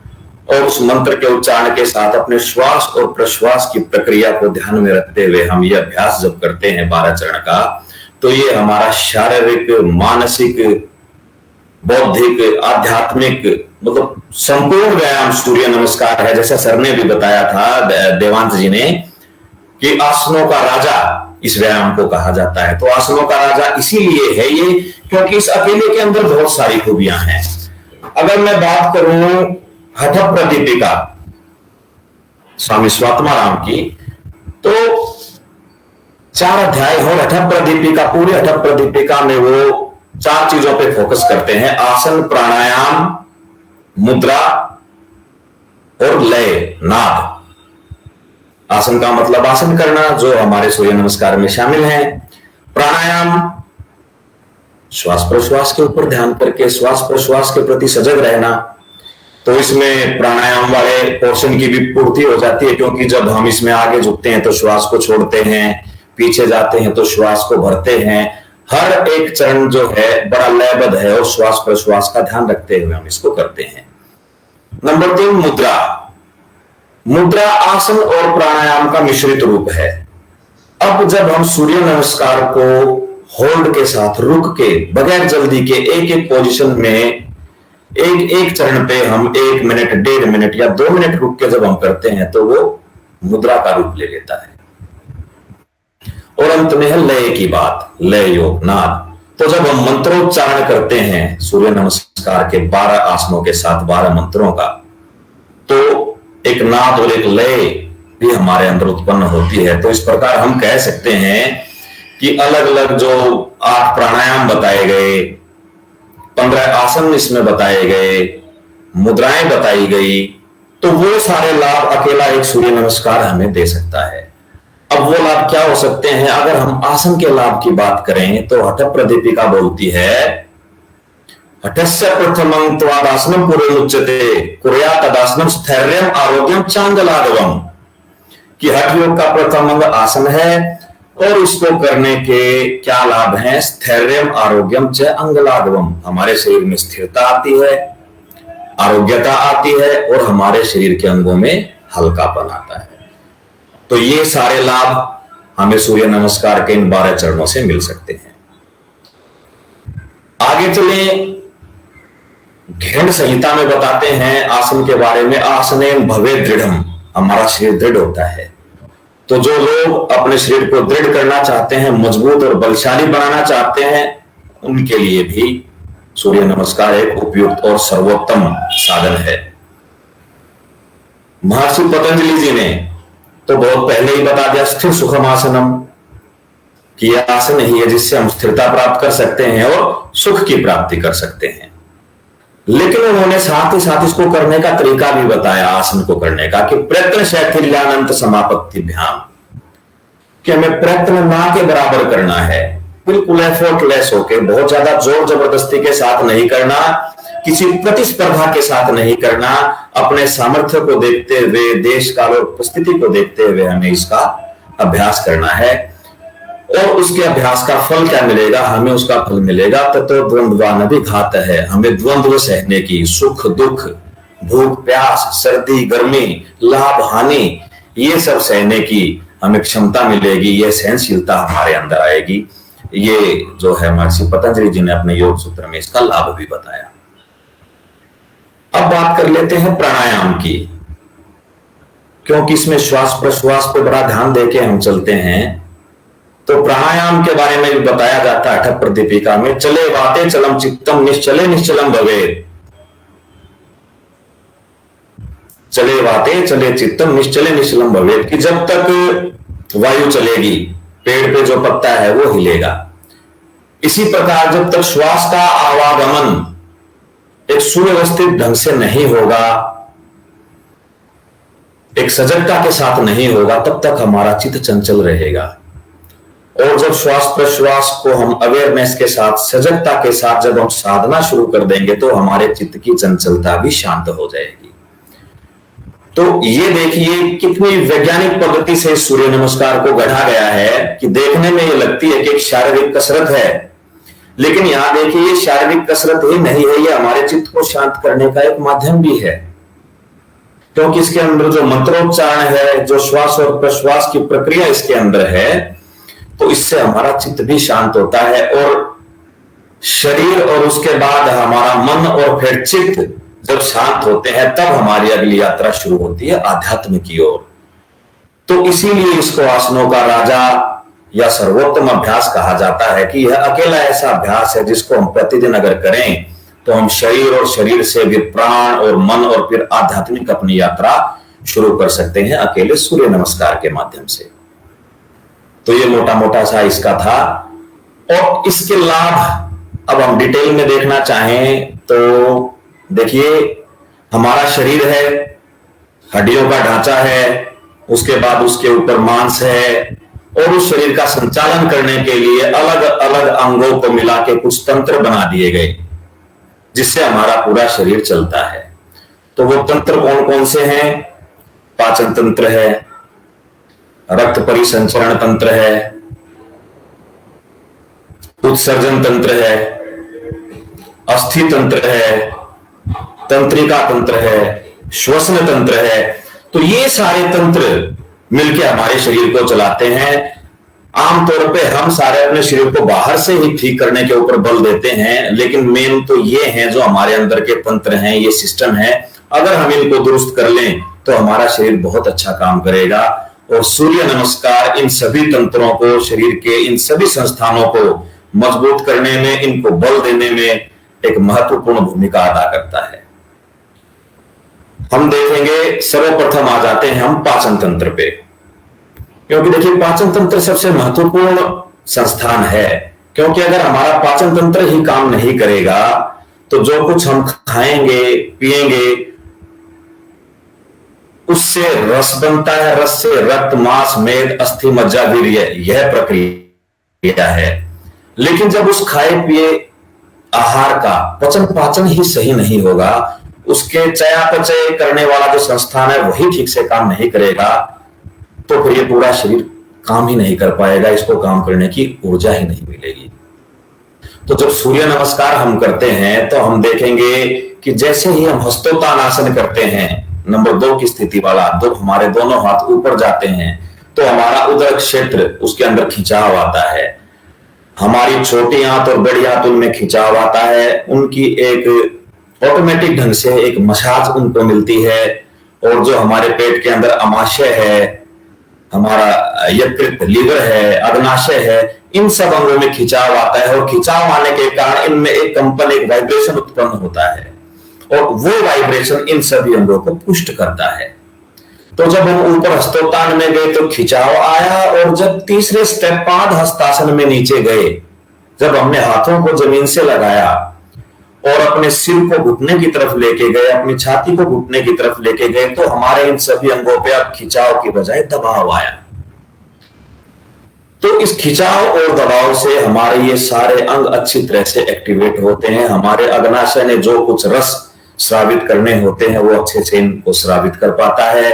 और उस मंत्र के उच्चारण के साथ अपने श्वास और प्रश्वास की प्रक्रिया को ध्यान में रखते हुए हम ये अभ्यास जब करते हैं 12 चरण का, तो ये हमारा शारीरिक, मानसिक, बौद्धिक, आध्यात्मिक मतलब संपूर्ण व्यायाम सूर्य नमस्कार है। जैसा सर ने भी बताया था, देवांत जी ने, कि आसनों का राजा इस व्यायाम को कहा जाता है। तो आसनों का राजा इसीलिए है ये क्योंकि इस अकेले के अंदर बहुत सारी खूबियां हैं। अगर मैं बात करूं हठ प्रदीपिका स्वामी स्वात्माराम की, तो 4 अध्याय और हठ प्रदीपिका, पूरे हठ प्रदीपिका में वो 4 चीजों पे फोकस करते हैं: आसन, प्राणायाम, मुद्रा और लय, नाद। आसन का मतलब आसन करना, जो हमारे सूर्य नमस्कार में शामिल है। प्राणायाम, श्वास प्रश्वास के ऊपर ध्यान करके श्वास प्रश्वास के प्रति सजग रहना। तो इसमें प्राणायाम वाले पोर्शन की भी पूर्ति हो जाती है, क्योंकि जब हम इसमें आगे झुकते हैं तो श्वास को छोड़ते हैं, पीछे जाते हैं तो श्वास को भरते हैं। हर एक चरण जो है बड़ा लयबद्ध है और श्वास प्रश्वास का ध्यान रखते हुए हम इसको करते हैं। नंबर 3, मुद्रा। मुद्रा आसन और प्राणायाम का मिश्रित रूप है। अब जब हम सूर्य नमस्कार को होल्ड के साथ, रुक के, बगैर जल्दी के, एक एक पोजीशन में, एक एक चरण पे हम 1 मिनट, 1.5 मिनट या 2 मिनट रुक के जब हम करते हैं तो वो मुद्रा का रूप ले लेता है। और अंत में है लय की बात, लय योग, नाद। तो जब हम मंत्रोच्चारण करते हैं सूर्य नमस्कार के 12 आसनों के साथ, 12 मंत्रों का, तो एक नाद और एक लय भी हमारे अंदर उत्पन्न होती है। तो इस प्रकार हम कह सकते हैं कि अलग अलग जो 8 प्राणायाम बताए गए, 15 आसन इसमें बताए गए, मुद्राएं बताई गई, तो वो सारे लाभ अकेला एक सूर्य नमस्कार हमें दे सकता है। अब वो लाभ क्या हो सकते हैं? अगर हम आसन के लाभ की बात करें तो हठ प्रदीपिका बोलती है, हठस्य प्रथमं त्वादासनम पूर्वमुच्यते कुर्यात् तदासनम स्थैर्यम आरोग्यम चांगलाघवम, कि हठ योग का प्रथम अंग आसन है और उसको करने के क्या लाभ हैं? स्थैर्यम आरोग्यम च अंगलाघवम, हमारे शरीर में स्थिरता आती है, आरोग्यता आती है और हमारे शरीर के अंगों में हल्कापन आता है। तो ये सारे लाभ हमें सूर्य नमस्कार के इन 12 चरणों से मिल सकते हैं। आगे चले, घेंड संहिता में बताते हैं आसन के बारे में, आसनेन भवे दृढ़म, हमारा शरीर दृढ़ होता है। तो जो लोग अपने शरीर को दृढ़ करना चाहते हैं, मजबूत और बलशाली बनाना चाहते हैं, उनके लिए भी सूर्य नमस्कार एक उपयुक्त और सर्वोत्तम साधन है। महर्षि पतंजलि जी ने तो बहुत पहले ही बता दिया, स्थिर सुखम आसनम, कि यह आसन ही है जिससे हम स्थिरता प्राप्त कर सकते हैं और सुख की प्राप्ति कर सकते हैं। लेकिन उन्होंने साथ ही साथ इसको करने का तरीका भी बताया, आसन को करने का, कि प्रयत्न शैथिल्यानंत समापत्तिभ्याम, कि हमें प्रयत्न ना के बराबर करना है, बिल्कुल एफर्टलेस होके, बहुत ज्यादा जोर जबरदस्ती के साथ नहीं करना, किसी प्रतिस्पर्धा के साथ नहीं करना, अपने सामर्थ्य को देखते हुए, देश काल और परिस्थिति को देखते हुए हमें इसका अभ्यास करना है। और उसके अभ्यास का फल क्या मिलेगा? हमें उसका फल मिलेगा ततो द्वंद्वान भी घात है, हमें द्वंद्व सहने की, सुख दुख, भूख प्यास, सर्दी गर्मी, लाभ हानि, ये सब सहने की हमें क्षमता मिलेगी, यह सहनशीलता हमारे अंदर आएगी। ये जो है महर्षि पतंजलि जी ने अपने योग सूत्र में इसका लाभ भी बताया। अब बात कर लेते हैं प्राणायाम की, क्योंकि इसमें श्वास प्रश्वास पर बड़ा ध्यान देके हम चलते हैं। तो प्राणायाम के बारे में भी बताया जाता है हठ प्रदीपिका में, चले वाते चलम चित्तम निश्चले निश्चलम भवेत्, चले वाते चले चित्तम निश्चले निश्चलम भवेत्, कि जब तक वायु चलेगी पेड़ पे जो पत्ता है वो हिलेगा। इसी प्रकार जब तक श्वास का आवागमन एक सुव्यवस्थित ढंग से नहीं होगा, एक सजगता के साथ नहीं होगा, तब तक हमारा चित्त चंचल रहेगा। और जब श्वास प्रश्वास को हम अवेयरनेस के साथ, सजगता के साथ जब हम साधना शुरू कर देंगे तो हमारे चित्त की चंचलता भी शांत हो जाएगी। तो ये देखिए कितनी वैज्ञानिक पद्धति से सूर्य नमस्कार को गढ़ा गया है, कि देखने में ये लगती है कि एक शारीरिक कसरत है, लेकिन यहां देखिए ये शारीरिक कसरत ही नहीं है, ये हमारे चित्त को शांत करने का एक माध्यम भी है। क्योंकि इसके अंदर जो मंत्रोच्चारण है, जो श्वास और प्रश्वास की प्रक्रिया इसके अंदर है, तो इससे हमारा चित्त भी शांत होता है और शरीर और उसके बाद हमारा मन और फिर चित्त जब शांत होते हैं तब हमारी अगली यात्रा शुरू होती है आध्यात्म की ओर। तो इसीलिए इसको आसनों का राजा या सर्वोत्तम अभ्यास कहा जाता है कि यह अकेला ऐसा अभ्यास है जिसको हम प्रतिदिन अगर करें तो हम शरीर और शरीर से फिर प्राण और मन और फिर आध्यात्मिक अपनी यात्रा शुरू कर सकते हैं अकेले सूर्य नमस्कार के माध्यम से। तो ये मोटा मोटा सा इसका था। और इसके लाभ अब हम डिटेल में देखना चाहें तो देखिए, हमारा शरीर है, हड्डियों का ढांचा है, उसके बाद उसके ऊपर मांस है, और उस शरीर का संचालन करने के लिए अलग अलग अंगों को मिला के कुछ तंत्र बना दिए गए जिससे हमारा पूरा शरीर चलता है। तो वो तंत्र कौन कौन से हैं? पाचन तंत्र है, रक्त परिसंचरण तंत्र है, उत्सर्जन तंत्र है, अस्थि तंत्र है, तंत्रिका तंत्र है, श्वसन तंत्र है। तो ये सारे तंत्र मिलकर हमारे शरीर को चलाते हैं। आमतौर पे हम सारे अपने शरीर को बाहर से ही ठीक करने के ऊपर बल देते हैं, लेकिन मेन तो ये हैं जो हमारे अंदर के तंत्र हैं, ये सिस्टम है। अगर हम इनको दुरुस्त कर लें तो हमारा शरीर बहुत अच्छा काम करेगा। और सूर्य नमस्कार इन सभी तंत्रों को, शरीर के इन सभी संस्थानों को मजबूत करने में, इनको बल देने में एक महत्वपूर्ण भूमिका अदा करता है। हम देखेंगे, सर्वप्रथम आ जाते हैं हम पाचन तंत्र पे, क्योंकि देखिए पाचन तंत्र सबसे महत्वपूर्ण संस्थान है। क्योंकि अगर हमारा पाचन तंत्र ही काम नहीं करेगा तो जो कुछ हम खाएंगे पिएंगे उससे रस बनता है, रस से रक्त, मांस, मेद, अस्थि, मज्जा, वीर्य, यह प्रक्रिया है। लेकिन जब उस खाए पिए आहार का पचन पाचन ही सही नहीं होगा, उसके चयापचय करने वाला जो संस्थान है वही ठीक से काम नहीं करेगा, तो फिर ये पूरा शरीर काम ही नहीं कर पाएगा, इसको काम करने की ऊर्जा ही नहीं मिलेगी। तो जब सूर्य नमस्कार हम करते हैं तो हम देखेंगे कि जैसे ही हम हस्तोत्तान आसन करते हैं, नंबर 2 की स्थिति वाला, जब हमारे दोनों हाथ ऊपर जाते हैं तो हमारा उदर क्षेत्र, उसके अंदर खिंचाव आता है। हमारी छोटी आंत और बड़ी आंत उनमें खिंचाव आता है, उनकी एक ऑटोमेटिक ढंग से एक मसाज उनको मिलती है। और जो हमारे पेट के अंदर अमाशय है, हमारा यकृत, लीवर है, अग्नाशय है, इन सब अंगों में खिंचाव आता है। और खिंचाव आने के कारण इनमें एक कंपन, एक वाइब्रेशन उत्पन्न होता है, और वो वाइब्रेशन इन सभी अंगों को पुष्ट करता है। तो जब हम ऊपर हस्तोत्तान में गए तो खिंचाव आया, और जब तीसरे स्टेप पाद हस्तासन में नीचे गए, जब हमने हाथों को जमीन से लगाया और अपने सिर को घुटने की तरफ लेके गए, अपनी छाती को घुटने की तरफ लेके गए, तो हमारे इन सभी अंगों पे अब खिंचाव की बजाय दबाव आया। तो इस खिंचाव और दबाव से हमारे ये सारे अंग अच्छी तरह से एक्टिवेट होते हैं। हमारे अग्नाशय ने जो कुछ रस स्रावित करने होते हैं वो अच्छे से इनको स्रावित कर पाता है।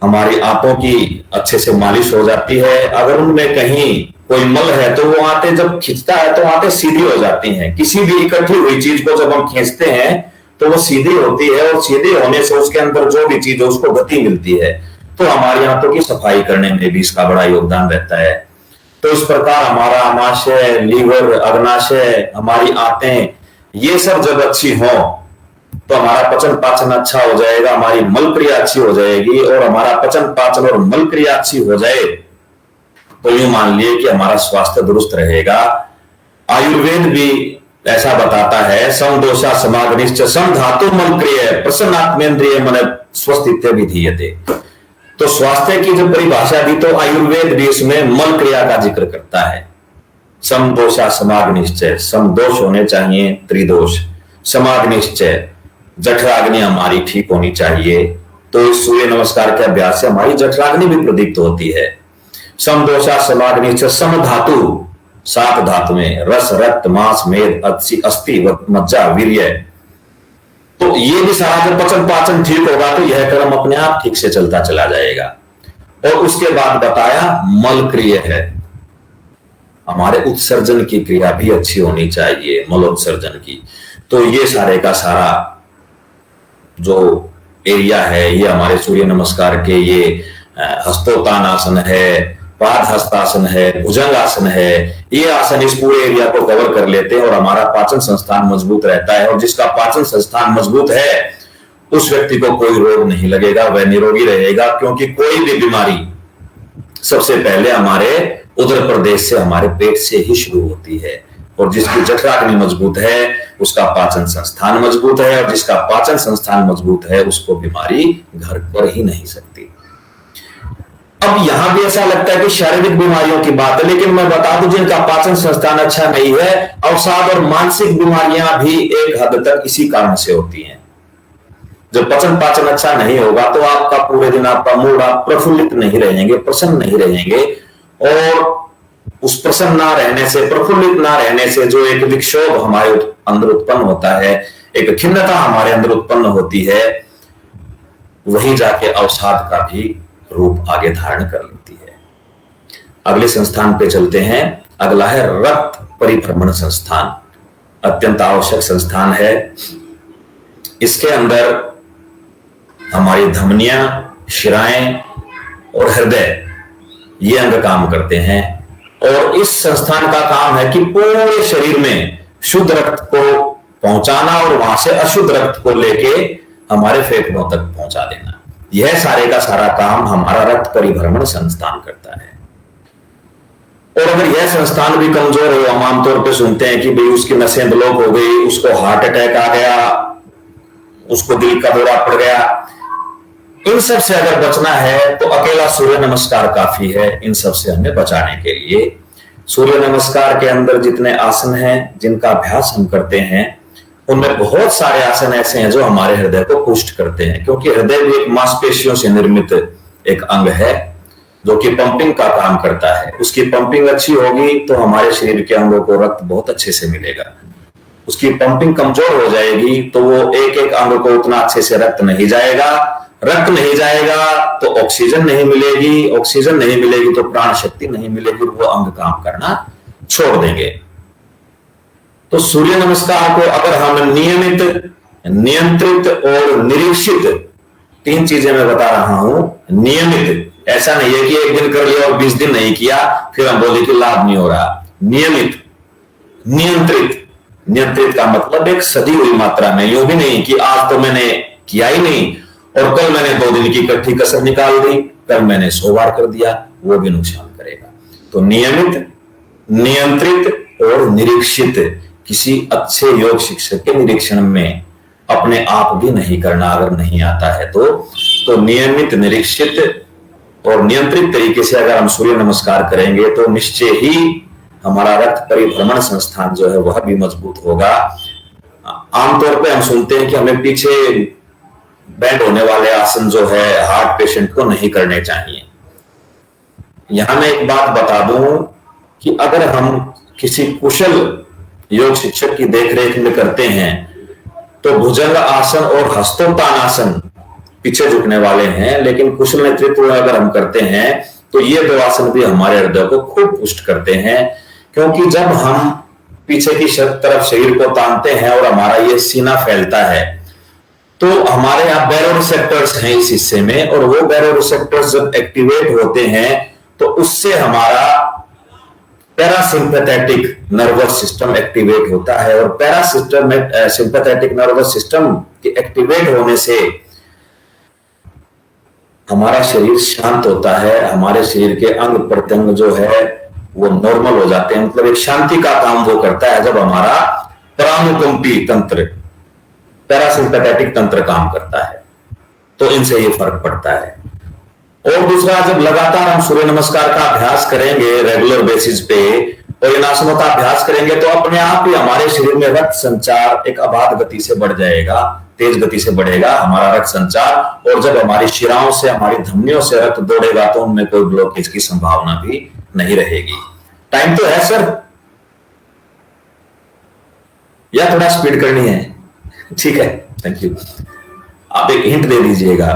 हमारी आंतों की अच्छे से मालिश हो जाती है। अगर उनमें कहीं कोई मल है तो वो आंतें जब खींचता है तो आंतें सीधी हो जाती हैं। किसी भी इकट्ठी हुई चीज को जब हम खींचते हैं तो वो सीधी होती है, और सीधी होने से उसके अंदर जो भी चीज है उसको गति मिलती है। तो हमारी आंतों की सफाई करने में भी इसका बड़ा योगदान रहता है। तो इस प्रकार हमारा अमाशय, लीवर, अग्नाशय, हमारी आंतें, ये सब जब अच्छी हो तो हमारा पचन पाचन अच्छा हो जाएगा, हमारी मल क्रिया अच्छी हो जाएगी। और हमारा पचन पाचन और मल क्रिया अच्छी हो जाए तो यूं मान लिए कि हमारा स्वास्थ्य दुरुस्त रहेगा। आयुर्वेद भी ऐसा बताता है, समदोषा समाग्निश्च सम धातु मल क्रिय प्रसन्नात्मेन्द्रिय मन स्वस्थ इत्यादि। तो स्वास्थ्य की जब परिभाषा दी तो आयुर्वेद भी इसमें मल क्रिया का जिक्र करता है। समदोषा समाग्निश्चय, समदोष होने चाहिए, त्रिदोष, समाग्निश्चय, जठराग्नि हमारी ठीक होनी चाहिए। तो इस सूर्य नमस्कार के अभ्यास से हमारी जठराग्नि भी प्रदीप्त होती है। समदोषा समाग्निश्चय सम धातु, 7 धातु में रस, रक्त, मांस, मेद, अस्थि, मज्जा, वीर्य। तो ये भी सारा जब पचन पाचन ठीक होगा तो यह क्रम अपने आप ठीक से चलता चला जाएगा। और उसके बाद बताया मल क्रिय है, हमारे उत्सर्जन की क्रिया भी अच्छी होनी चाहिए, मलोत्सर्जन की। तो ये सारे का सारा जो एरिया है ये हमारे सूर्य नमस्कार के, ये हस्तोत्तान आसन है, पादहस्तासन है, भुजंगासन है, ये आसन इस पूरे एरिया को कवर कर लेते हैं और हमारा पाचन संस्थान मजबूत रहता है। और जिसका पाचन संस्थान मजबूत है उस व्यक्ति को कोई रोग नहीं लगेगा, वह निरोगी रहेगा, क्योंकि कोई भी बीमारी सबसे पहले हमारे उदर प्रदेश से, हमारे पेट से ही शुरू होती है। और जिसकी जठराग्नि मजबूत है उसका पाचन संस्थान मजबूत है, और जिसका पाचन संस्थान मजबूत है उसको बीमारी घर पर ही नहीं सकती। अब यहां भी ऐसा लगता है कि शारीरिक बीमारियों की बात है, लेकिन मैं बता दूं जिनका पाचन संस्थान अच्छा नहीं है, अवसाद और मानसिक बीमारियां भी एक हद तक इसी कारण से होती हैं। जब पाचन अच्छा नहीं होगा तो आपका पूरे दिन, आपका मूड, आप प्रफुल्लित नहीं रहेंगे, प्रसन्न नहीं रहेंगे, और उस प्रसन्न ना रहने से, प्रफुल्लित ना रहने से जो एक विक्षोभ हमारे अंदर उत्पन्न होता है, एक खिन्नता हमारे अंदर उत्पन्न होती है, वही जाके अवसाद का भी रूप आगे धारण कर लेती है। अगले संस्थान पे चलते हैं। अगला है रक्त परिभ्रमण संस्थान। अत्यंत आवश्यक संस्थान है। इसके अंदर हमारी धमनियां, शिराएं और हृदय, ये अंग काम करते हैं। और इस संस्थान का काम है कि पूरे शरीर में शुद्ध रक्त को पहुंचाना और वहां से अशुद्ध रक्त को लेके हमारे फेफड़ों तक पहुंचा देना। यह सारे का सारा काम हमारा रक्त परिभ्रमण संस्थान करता है। और अगर यह संस्थान भी कमजोर हो, हम आमतौर पर सुनते हैं कि भाई उसकी नसें ब्लॉक हो गई, उसको हार्ट अटैक आ गया, उसको दिल का दौरा पड़ गया, इन सब से अगर बचना है तो अकेला सूर्य नमस्कार काफी है इन सब से हमें बचाने के लिए। सूर्य नमस्कार के अंदर जितने आसन हैं, जिनका अभ्यास हम करते हैं, उनमें बहुत सारे आसन ऐसे हैं जो हमारे हृदय को पुष्ट करते हैं, क्योंकि हृदय भी एक मांसपेशियों से निर्मित एक अंग है जो कि पंपिंग का काम करता है। उसकी पंपिंग अच्छी होगी तो हमारे शरीर के अंगों को रक्त बहुत अच्छे से मिलेगा। उसकी पंपिंग कमजोर हो जाएगी तो वो एक एक अंग को उतना अच्छे से रक्त नहीं जाएगा, रक्त नहीं जाएगा तो ऑक्सीजन नहीं मिलेगी, ऑक्सीजन नहीं मिलेगी तो प्राण शक्ति नहीं मिलेगी, वो अंग काम करना छोड़ देंगे। तो सूर्य नमस्कार को अगर हम नियमित, नियंत्रित और निरीक्षित, तीन चीजें मैं बता रहा हूं। नियमित, ऐसा नहीं है कि एक दिन कर लिया और 20 दिन नहीं किया फिर हम बोले कि लाभ नहीं हो रहा। नियमित, नियंत्रित, नियंत्रित का मतलब एक सदी हुई मात्रा में, यूं भी नहीं कि आज तो मैंने किया ही नहीं और कल मैंने 2 दिन की इकट्ठी कसर निकाल दी, कल मैंने 100 बार कर दिया, वो भी नुकसान करेगा। तो नियमित, नियंत्रित और निरीक्षित, किसी अच्छे योग शिक्षक के निरीक्षण में अपने आप भी नहीं करना अगर नहीं आता है तो नियमित, निरीक्षित और नियंत्रित तरीके से अगर हम सूर्य नमस्कार करेंगे तो निश्चय ही हमारा रक्त परिभ्रमण संस्थान जो है वह भी मजबूत होगा। आमतौर पे हम सुनते हैं कि हमें पीछे बैंड होने वाले आसन जो है हार्ट पेशेंट को नहीं करने चाहिए। यहां मैं एक बात बता दूं कि अगर हम किसी कुशल योग शिक्षक की देखरेख में करते हैं तो भुजंग आसन और हस्तोत्तान आसन पीछे झुकने वाले हैं, लेकिन कुशल नेतृत्व में अगर हम करते हैं तो ये 2 आसन भी हमारे हृदय को खूब पुष्ट करते हैं। क्योंकि जब हम पीछे की तरफ शरीर को तानते हैं और हमारा ये सीना फैलता है तो हमारे यहाँ बैरो रिसेप्टर्स हैं इस हिस्से में, और वो बैरो रिसेप्टर्स जब एक्टिवेट होते हैं तो उससे हमारा पैरासिम्पैथेटिक नर्वस सिस्टम एक्टिवेट होता है। और सिंपैथेटिक नर्वस सिस्टम के एक्टिवेट होने से हमारा शरीर शांत होता है, हमारे शरीर के अंग प्रत्यंग जो है वो नॉर्मल हो जाते हैं। मतलब एक शांति का काम वो करता है जब हमारा परानुकंपी तंत्र, पैरासिम्पैथेटिक तंत्र काम करता है, तो इनसे ये फर्क पड़ता है। और दूसरा, जब लगातार हम सूर्य नमस्कार का अभ्यास करेंगे रेगुलर बेसिस पे और इन आसनों का अभ्यास करेंगे तो अपने आप ही हमारे शरीर में रक्त संचार एक अबाध गति से बढ़ जाएगा, तेज गति से बढ़ेगा हमारा रक्त संचार। और जब हमारी शिराओं से, हमारी धमनियों से रक्त दौड़ेगा तो उनमें कोई ब्लॉकेज की संभावना भी नहीं रहेगी। टाइम तो है सर, या थोड़ा स्पीड करनी है? ठीक है, थैंक यू। आप एक हिंट दे दीजिएगा।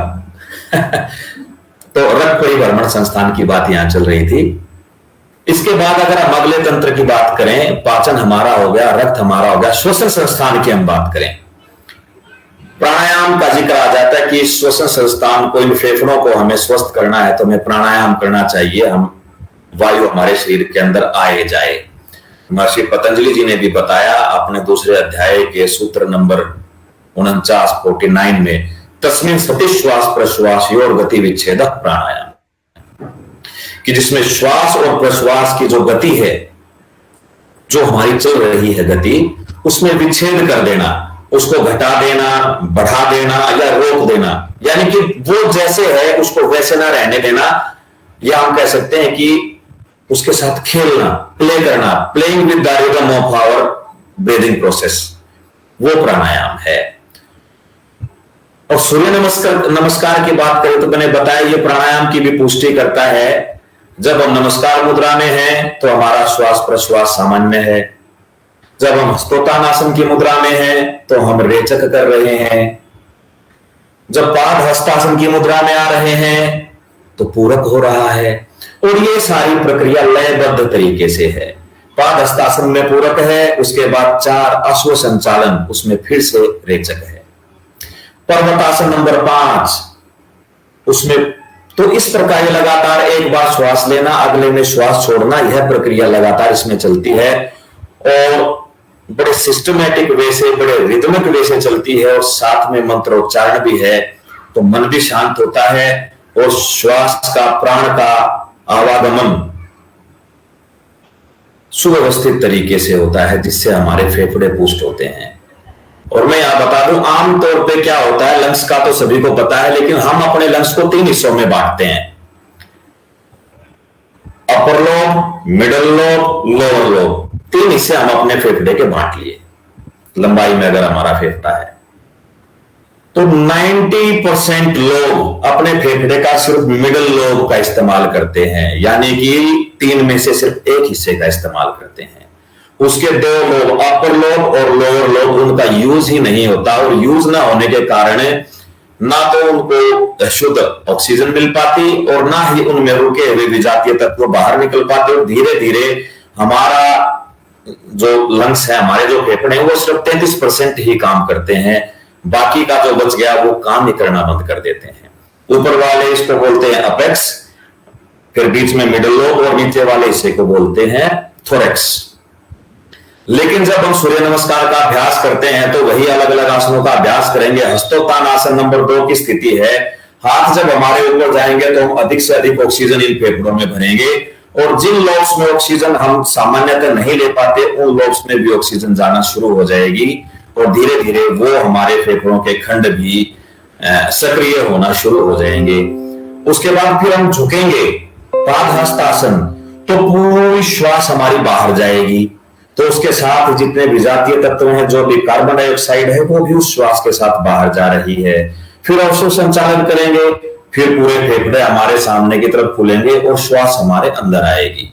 तो रक्त परिभ्रमण संस्थान की बात यहां चल रही थी। इसके बाद अगर हम अगले तंत्र की बात करें, पाचन हमारा हो गया, रक्त हमारा हो गया, श्वसन संस्थान की हम बात करें। प्राणायाम का जिक्र आ जाता है कि श्वसन संस्थान को, इन फेफड़ों को हमें स्वस्थ करना है तो हमें प्राणायाम करना चाहिए। हम वायु हमारे शरीर के अंदर आए जाए। महर्षि पतंजलि जी ने भी बताया अपने दूसरे अध्याय के सूत्र नंबर 49 में, तस्मिन् सति श्वास प्रश्वासयोर गति विच्छेद प्राणायाम, कि जिसमें श्वास और प्रश्वास की जो गति है, जो हमारी चल रही है गति, उसमें विच्छेद कर देना, उसको घटा देना, बढ़ा देना या रोक देना, यानी कि वो जैसे है उसको वैसे ना रहने देना, या हम कह सकते हैं कि उसके साथ खेलना, प्ले करना, playing with the rhythm of our breathing process, वो प्राणायाम है। और सूर्य नमस्कार की बात करें तो मैंने बताया ये प्राणायाम की भी पुष्टि करता है। जब हम नमस्कार मुद्रा में हैं तो हमारा श्वास प्रश्वास सामान्य है। जब हम हस्तोत्तानासन की मुद्रा में हैं तो हम रेचक कर रहे हैं। जब पाद हस्तासन की मुद्रा में आ रहे हैं तो पूरक हो रहा है। और ये सारी प्रक्रिया लयबद्ध तरीके से है। पाद हस्तासन में पूरक है, उसके बाद 4 अश्व संचालन, उसमें फिर से रेचक है। पर्वतासन नंबर 5, उसमें तो इस प्रकार लगातार एक बार श्वास लेना, अगले में श्वास छोड़ना, यह प्रक्रिया लगातार इसमें चलती है और बड़े सिस्टमैटिक वे से, बड़े रिदमिक वे से चलती है और साथ में मंत्रोच्चारण भी है, तो मन भी शांत होता है और श्वास का, प्राण का आवागमन सुव्यवस्थित तरीके से होता है, जिससे हमारे फेफड़े पुष्ट होते हैं। और मैं यहां बता दूं, आमतौर पे क्या होता है, लंग्स का तो सभी को पता है, लेकिन हम अपने लंग्स को 3 हिस्सों में बांटते हैं, upper lobe, middle lobe, lower lobe. 3 हिस्से हम अपने फेफड़े के बांट लिए लंबाई में, अगर हमारा फेफड़ा है तो 90% लोग अपने फेफड़े का सिर्फ मिडल लोब का इस्तेमाल करते हैं, यानी कि 3 में से सिर्फ एक हिस्से का इस्तेमाल करते हैं। उसके 2 लोब, अपर लोब और लोअर लोब, उनका यूज ही नहीं होता और यूज ना होने के कारण ना तो उनको शुद्ध ऑक्सीजन मिल पाती और ना ही उनमें रुके हुए विजातीय तत्व बाहर निकल पाते। और धीरे धीरे हमारा जो लंग्स है, हमारे जो फेफड़े हैं, वो सिर्फ 33% ही काम करते हैं, बाकी का जो बच गया वो काम ही करना बंद कर देते हैं। ऊपर वाले इसको बोलते हैं अपेक्स, फिर बीच में मिडल लोब और नीचे वाले हिस्से को बोलते हैं थोरैक्स। लेकिन जब हम सूर्य नमस्कार का अभ्यास करते हैं तो वही अलग अलग आसनों का अभ्यास करेंगे। हस्तोत्तान आसन नंबर 2 की स्थिति है, हाथ जब हमारे ऊपर जाएंगे तो हम अधिक से अधिक ऑक्सीजन इन फेफड़ों में भरेंगे और जिन लोब्स में ऑक्सीजन हम सामान्यतः नहीं ले पाते, उन लोब्स में भी ऑक्सीजन जाना शुरू हो जाएगी और धीरे धीरे वो हमारे फेफड़ों के खंड भी सक्रिय होना शुरू हो जाएंगे। उसके बाद फिर हम झुकेंगे, पादहस्त आसन, तो पूरी श्वास हमारी बाहर जाएगी, तो उसके साथ जितने विजातीय तत्व हैं, जो भी कार्बन डाइऑक्साइड है, वो भी उस श्वास के साथ बाहर जा रही है। फिर अवश्य संचालन करेंगे, फिर पूरे फेफड़े हमारे सामने की तरफ खुलेंगे और श्वास हमारे अंदर आएगी।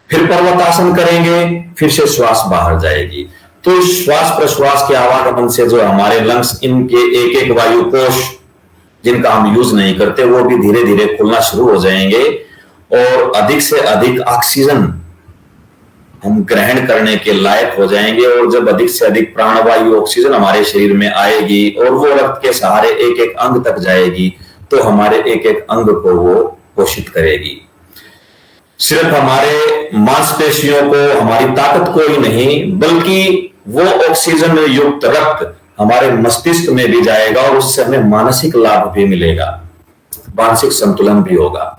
फिर पर्वतासन करेंगे, फिर से श्वास बाहर जाएगी। तो श्वास प्रश्वास के आवागमन से जो हमारे लंग्स, इनके एक एक वायु कोश जिनका हम यूज नहीं करते, वो भी धीरे धीरे खुलना शुरू हो जाएंगे और अधिक से अधिक ऑक्सीजन हम ग्रहण करने के लायक हो जाएंगे। और जब अधिक से अधिक प्राणवायु ऑक्सीजन हमारे शरीर में आएगी और वो रक्त के सहारे एक एक अंग तक जाएगी, तो हमारे एक एक अंग को वो पोषित करेगी। सिर्फ हमारे मांसपेशियों को, हमारी ताकत को ही नहीं, बल्कि वो ऑक्सीजन युक्त रक्त हमारे मस्तिष्क में भी जाएगा और उससे हमें मानसिक लाभ भी मिलेगा, मानसिक संतुलन भी होगा।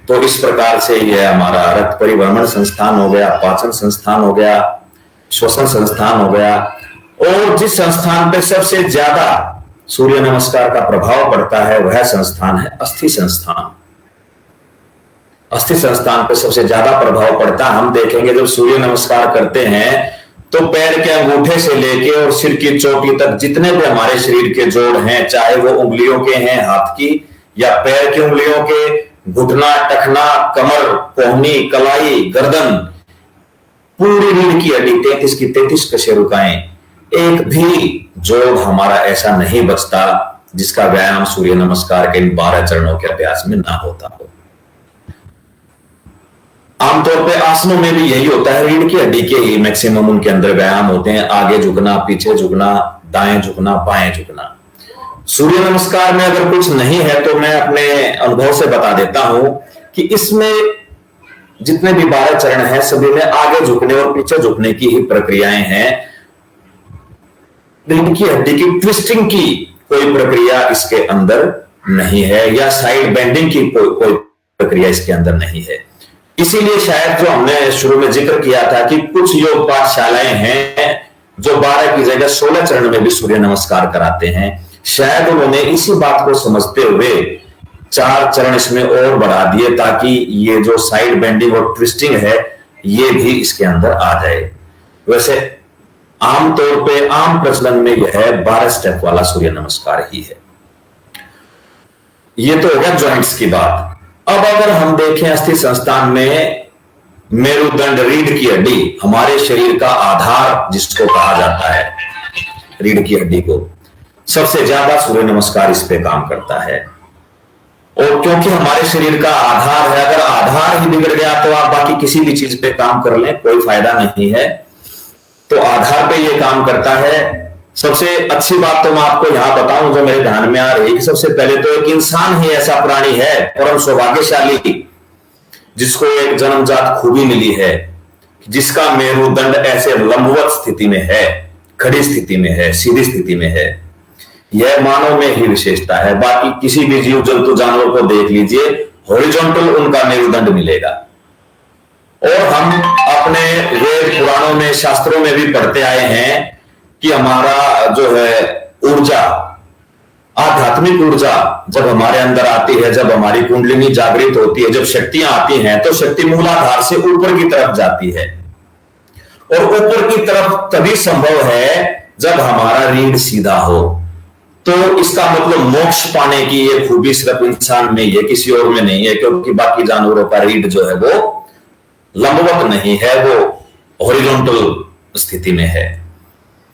तो इस प्रकार से यह हमारा रक्त परिभ्रमण संस्थान हो गया, पाचन संस्थान हो गया, श्वसन संस्थान हो गया। और जिस संस्थान पे सबसे ज्यादा सूर्य नमस्कार का प्रभाव पड़ता है वह संस्थान है अस्थि संस्थान। अस्थि संस्थान पे सबसे ज्यादा प्रभाव पड़ता है। हम देखेंगे जब सूर्य नमस्कार करते हैं तो पैर के अंगूठे से लेके और सिर की चोटी तक जितने भी हमारे शरीर के जोड़ हैं, चाहे वो उंगलियों के हैं हाथ की या पैर की उंगलियों के, घुटना, टखना, कमर, कोहनी, कलाई, गर्दन, पूरी रीढ़ की हड्डी 33 की 33 कशेरुकाएं, एक भी जोड़ हमारा ऐसा नहीं बचता जिसका व्यायाम सूर्य नमस्कार के इन 12 चरणों के अभ्यास में ना होता हो। आमतौर पे आसनों में भी यही होता है, रीढ़ की हड्डी के ही मैक्सिमम उनके अंदर व्यायाम होते हैं, आगे झुकना, पीछे झुकना, दाएं झुकना, बाएं झुकना। सूर्य नमस्कार में अगर कुछ नहीं है तो मैं अपने अनुभव से बता देता हूं कि इसमें जितने भी 12 चरण हैं सभी में आगे झुकने और पीछे झुकने की ही प्रक्रियाएं हैं। रीढ़ की हड्डी की ट्विस्टिंग की कोई प्रक्रिया इसके अंदर नहीं है, या साइड बेंडिंग की कोई प्रक्रिया इसके अंदर नहीं है। इसीलिए शायद जो हमने शुरू में जिक्र किया था कि कुछ योग पाठशालाएं हैं जो 12 की जगह 16 चरण में भी सूर्य नमस्कार कराते हैं, शायद उन्होंने इसी बात को समझते हुए 4 चरण इसमें और बढ़ा दिए ताकि ये जो साइड बेंडिंग और ट्विस्टिंग है ये भी इसके अंदर आ जाए। वैसे आमतौर पे आम प्रचलन में यह 12 स्टेप वाला सूर्य नमस्कार ही है। ये तो हो गया जॉइंट्स की बात। अब अगर हम देखें अस्थि संस्थान में मेरुदंड, रीढ़ की हड्डी, हमारे शरीर का आधार जिसको कहा जाता है, रीढ़ की हड्डी को सबसे ज्यादा सूर्य नमस्कार इस पे काम करता है। और क्योंकि हमारे शरीर का आधार है, अगर आधार ही बिगड़ गया तो आप बाकी किसी भी चीज पे काम कर लें कोई फायदा नहीं है। तो आधार पे ये काम करता है। सबसे अच्छी बात तो मैं आपको यहां बताऊं जो मेरे ध्यान में आ रही है कि सबसे पहले तो एक इंसान ही ऐसा प्राणी है परम सौभाग्यशाली जिसको एक जन्मजात खूबी मिली है, जिसका मेरुदंड ऐसे लंबवत स्थिति में है, खड़ी स्थिति में है, सीधी स्थिति में है। यह मानव में ही विशेषता है। बाकी किसी भी जीव जंतु जानवर को देख लीजिए, हॉरिजॉन्टल उनका मेरुदंड मिलेगा। और हम अपने वेद पुराणों में, शास्त्रों में भी पढ़ते आए हैं कि हमारा जो है ऊर्जा, आध्यात्मिक ऊर्जा जब हमारे अंदर आती है, जब हमारी कुंडलिनी जागृत होती है, जब शक्तियां आती हैं तो शक्ति मूलाधार से ऊपर की तरफ जाती है। और ऊपर की तरफ तभी संभव है जब हमारा रीढ़ सीधा हो। तो इसका मतलब मोक्ष पाने की ये खूबी सिर्फ इंसान में है, किसी और में नहीं है, क्योंकि बाकी जानवरों का रीढ़ जो है वो लंबवत नहीं है, वो हॉरिजॉन्टल स्थिति में है।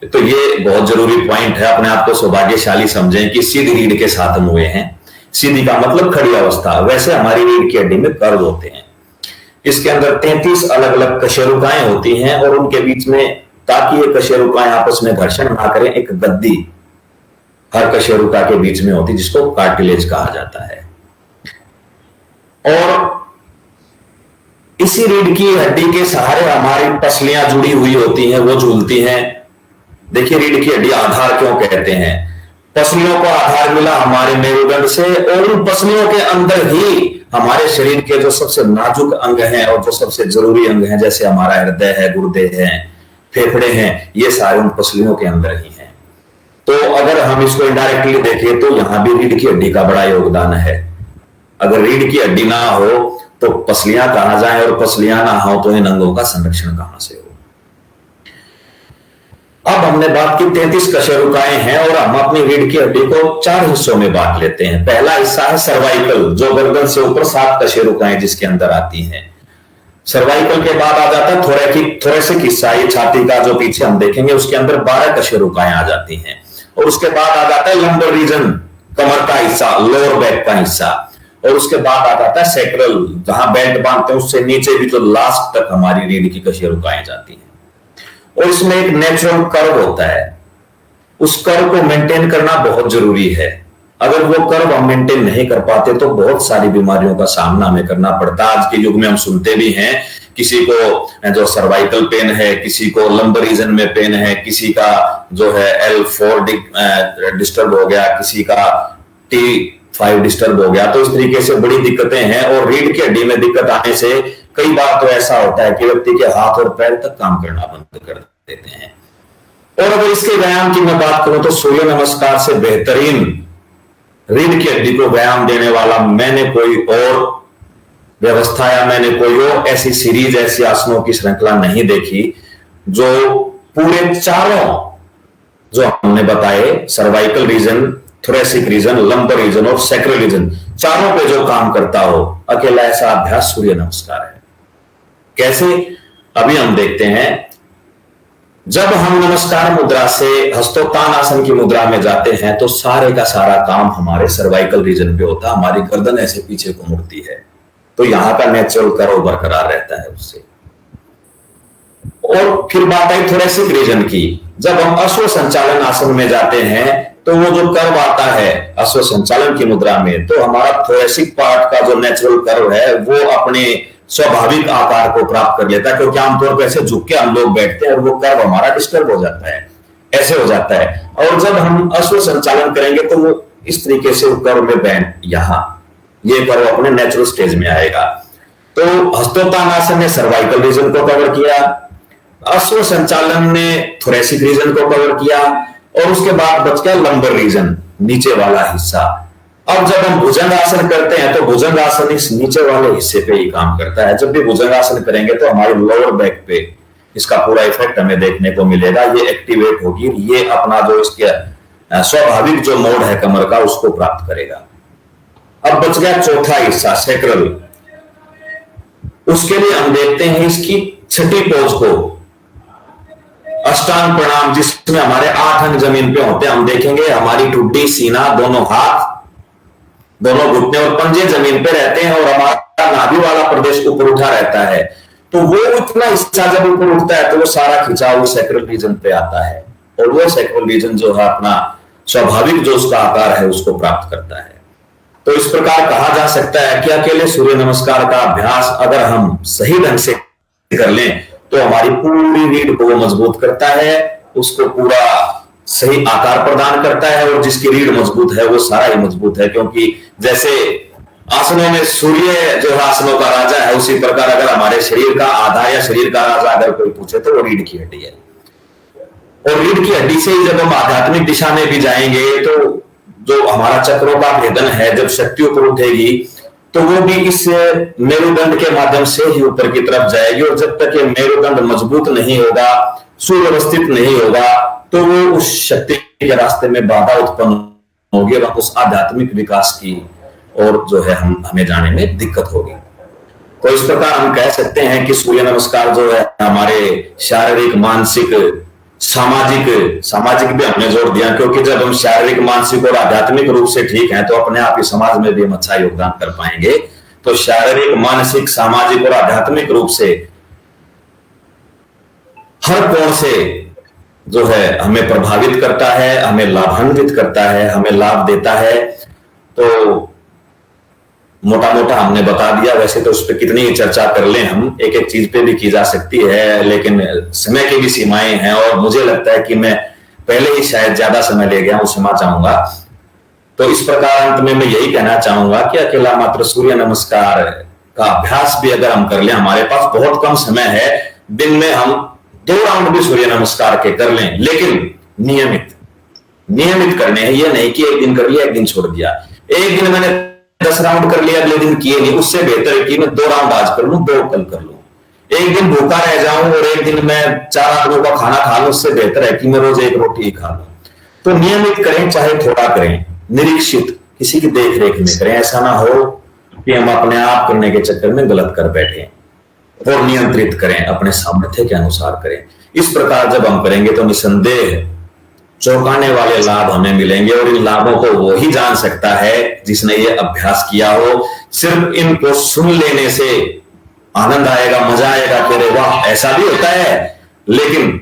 तो ये बहुत जरूरी पॉइंट है। अपने आप को सौभाग्यशाली समझें कि सीधी रीढ़ के साथ हम हुए हैं। सीधी का मतलब खड़ी अवस्था। वैसे हमारी रीढ़ की हड्डी में कर्व होते हैं। इसके अंदर 33 अलग अलग कशेरुकाएं होती हैं और उनके बीच में, ताकि ये कशेरुकाएं आपस में घर्षण ना करें, एक गद्दी हर कशेरुका के बीच में होती, जिसको कार्टिलेज कहा जाता है। और इसी रीढ़ की हड्डी के सहारे हमारी पसलियां जुड़ी हुई होती हैं, वो झूलती हैं। देखिए रीढ़ की हड्डी आधार क्यों कहते हैं? पसलियों को आधार मिला हमारे मेरुदंड से, और उन पसलियों के अंदर ही हमारे शरीर के जो सबसे नाजुक अंग हैं और जो सबसे जरूरी अंग हैं, जैसे हमारा हृदय है, गुर्दे हैं, फेफड़े हैं, ये सारे उन पसलियों के अंदर ही हैं। तो अगर हम इसको इनडायरेक्टली देखें तो यहां भी रीढ़ की हड्डी का बड़ा योगदान है। अगर रीढ़ की हड्डी ना हो तो पसलियां कहां जाएं, और पसलियां ना हो तो इन अंगों का संरक्षण कहां से हो। अब हमने बात की 33 कशेरुकाएं हैं और हम अपनी रीढ़ की हड्डी को 4 हिस्सों में बांट लेते हैं। पहला हिस्सा है सर्वाइकल, जो गर्दन से ऊपर 7 कशेरुकाएं जिसके अंदर आती हैं। सर्वाइकल के बाद आ जाता है थोरेसिक हिस्सा, ये छाती का जो पीछे हम देखेंगे, उसके अंदर 12 कशेरुकाएं आ जाती हैं। और उसके बाद आ जाता है लंबर रीजन, कमर का हिस्सा, लोअर बैक का हिस्सा। और उसके बाद आ जाता है सैक्रल, जहां बेल्ट बांधते हैं उससे नीचे भी जो लास्ट तक हमारी रीढ़ की कशेरुकाएं जाती हैं। और इसमें एक नेचुरल कर्व होता है, उस कर्व को मेंटेन करना बहुत जरूरी है। अगर वो कर्व हम मेंटेन नहीं कर पाते तो बहुत सारी बीमारियों का सामना हमें करना पड़ता है। आज के युग में हम सुनते भी हैं, किसी को जो सर्वाइकल पेन है, किसी को लंबर रीजन में पेन है, किसी का जो है L4 डिस्टर्ब हो गया, किसी का T5 डिस्टर्ब हो गया। तो इस तरीके से बड़ी दिक्कतें हैं। और रीढ़ की हड्डी में दिक्कत आने से कई बार तो ऐसा होता है कि व्यक्ति के हाथ और पैर तक काम करना बंद कर देते हैं। और अगर इसके व्यायाम की मैं बात करूं तो सूर्य नमस्कार से बेहतरीन रीढ़ की हड्डी को व्यायाम देने वाला मैंने कोई और व्यवस्था या मैंने कोई और ऐसी सीरीज, ऐसी आसनों की श्रृंखला नहीं देखी जो पूरे चारों जो हमने बताए, cervical region, thoracic region, lumbar region और सैक्रल रीजन, चारों पे जो काम करता हो। अकेला ऐसा अभ्यास सूर्य नमस्कार है। कैसे? अभी हम देखते हैं। जब हम नमस्कार मुद्रा से हस्तोत्तान आसन की मुद्रा में जाते हैं तो सारे का सारा काम हमारे सर्वाइकल रीजन पे होता है। हमारी गर्दन ऐसे पीछे को मुड़ती है, तो यहां का नेचुरल कर्व बरकरार रहता है उससे। और फिर बात आई थोरेसिक रीजन की। जब हम अश्व संचालन आसन में जाते हैं तो वो जो कर्व आता है अश्व संचालन की मुद्रा में, तो हमारा थोरेसिक पार्ट का जो नेचुरल कर्व है वो अपने स्वाभाविक आकार को प्राप्त कर लेता है, क्योंकि आमतौर पर ऐसे झुक के हम लोग बैठते हैं और वो कर्व हमारा डिस्टर्ब हो जाता है, ऐसे हो जाता है। और जब हम अश्व संचालन करेंगे तो वो इस तरीके से कर्व में बैंड, यहां ये कर्व अपने नेचुरल स्टेज में आएगा। तो हस्तोत्तानासन ने सर्वाइकल रीजन को कवर किया, अश्व संचालन ने थोरेसिक रीजन को कवर किया, और उसके बाद बच गया लंबर रीजन, नीचे वाला हिस्सा। अब जब हम भुजंगासन करते हैं तो भुजंगासन इस नीचे वाले हिस्से पे ही काम करता है। जब भी भुजंगासन करेंगे तो हमारी लोअर बैक पे इसका पूरा इफेक्ट हमें देखने को मिलेगा, ये एक्टिवेट होगी, ये अपना जो इसके स्वाभाविक जो मोड है कमर का उसको प्राप्त करेगा। अब बच गया चौथा हिस्सा सैक्रल, उसके लिए हम देखते हैं इसकी छठी पोज को, अष्टांग प्रणाम, जिसमें हमारे 8 अंग जमीन पे होते हैं। हम देखेंगे हमारी ठुड्डी, सीना, दोनों हाथ, दोनों घुटने और पंजे जमीन पे रहते हैं, और हमारा नाभि वाला प्रदेश ऊपर उठा रहता है। तो वो इतना हिस्सा जब ऊपर उठता है तो वो सारा खिंचाव सैक्रल रीजन पे आता है, और वो सैक्रल रीजन जो है अपना स्वाभाविक जो उसका आकार है उसको प्राप्त करता है। तो इस प्रकार कहा जा सकता है कि अकेले सूर्य नमस्कार का अभ्यास अगर हम सही ढंग से कर लें तो हमारी पूरी रीढ़ को मजबूत करता है, उसको पूरा सही आकार प्रदान करता है, और जिसकी रीढ़ मजबूत है वो सारा ही मजबूत है। क्योंकि जैसे आसनों में सूर्य जो है आसनों का राजा है, उसी प्रकार अगर हमारे शरीर का आधा या शरीर का राजा अगर कोई पूछे तो वो रीढ़ की हड्डी है। और रीढ़ की हड्डी से ही जब हम आध्यात्मिक दिशा में भी जाएंगे तो जो हमारा चक्रों का भेदन है, जब शक्ति ऊपर उठेगी तो वो भी इस मेरुदंड के माध्यम से ही ऊपर की तरफ जाएगी। और जब तक ये मेरुदंड मजबूत नहीं होगा, सुव्यवस्थित नहीं होगा, तो वो उस शक्ति के रास्ते में बाधा उत्पन्न होगी और उस आध्यात्मिक विकास की और जो है हमें जाने में दिक्कत होगी। तो इस प्रकार हम कह सकते हैं कि सूर्य नमस्कार जो है हमारे शारीरिक, मानसिक, सामाजिक भी हमने जोड़ दिया, क्योंकि जब हम शारीरिक, मानसिक और आध्यात्मिक रूप से ठीक हैं तो अपने आप ही समाज में भी हम अच्छा योगदान कर पाएंगे। तो शारीरिक, मानसिक, सामाजिक और आध्यात्मिक रूप से हर कोण से जो है हमें प्रभावित करता है, हमें लाभान्वित करता है, हमें लाभ देता है। तो मोटा मोटा हमने बता दिया, वैसे तो उस पर कितनी ही चर्चा कर लें हम, एक एक चीज पे भी की जा सकती है, लेकिन समय की भी सीमाएं हैं और मुझे लगता है कि मैं पहले ही शायद ज्यादा समय ले गया हूं, क्षमा चाहूंगा। तो इस प्रकार अंत में मैं यही कहना चाहूंगा कि अकेला मात्र सूर्य नमस्कार का अभ्यास भी अगर हम कर लें, हमारे पास बहुत कम समय है, दिन में हम 2 राउंड भी सूर्य नमस्कार के कर लें, लेकिन नियमित करने हैं। ये नहीं कि एक दिन कर लिया, एक दिन छोड़ दिया, एक दिन मैंने 10 राउंड कर लिया, अगले दिन किए नहीं। उससे बेहतर है कि मैं 2 राउंड आज कर लूं, 2 कल कर लूं। एक दिन भूखा रह जाऊं और एक दिन मैं 4 आदमियों का खाना खा लूं, उससे बेहतर है कि मैं रोज 1 रोटी ही खा लूं। तो नियमित करें, चाहे थोड़ा करें, निरीक्षित, किसी की देख रेख में करें। ऐसा ना हो कि हम अपने आप करने के चक्कर में गलत कर बैठे, और नियंत्रित करें, अपने सामर्थ्य के अनुसार करें। इस प्रकार जब हम करेंगे तो निसंदेह चौंकाने वाले लाभ हमें मिलेंगे, और इन लाभों को वो ही जान सकता है जिसने ये अभ्यास किया हो। सिर्फ इनको सुन लेने से आनंद आएगा, मजा आएगा कि अरे वाह ऐसा भी होता है, लेकिन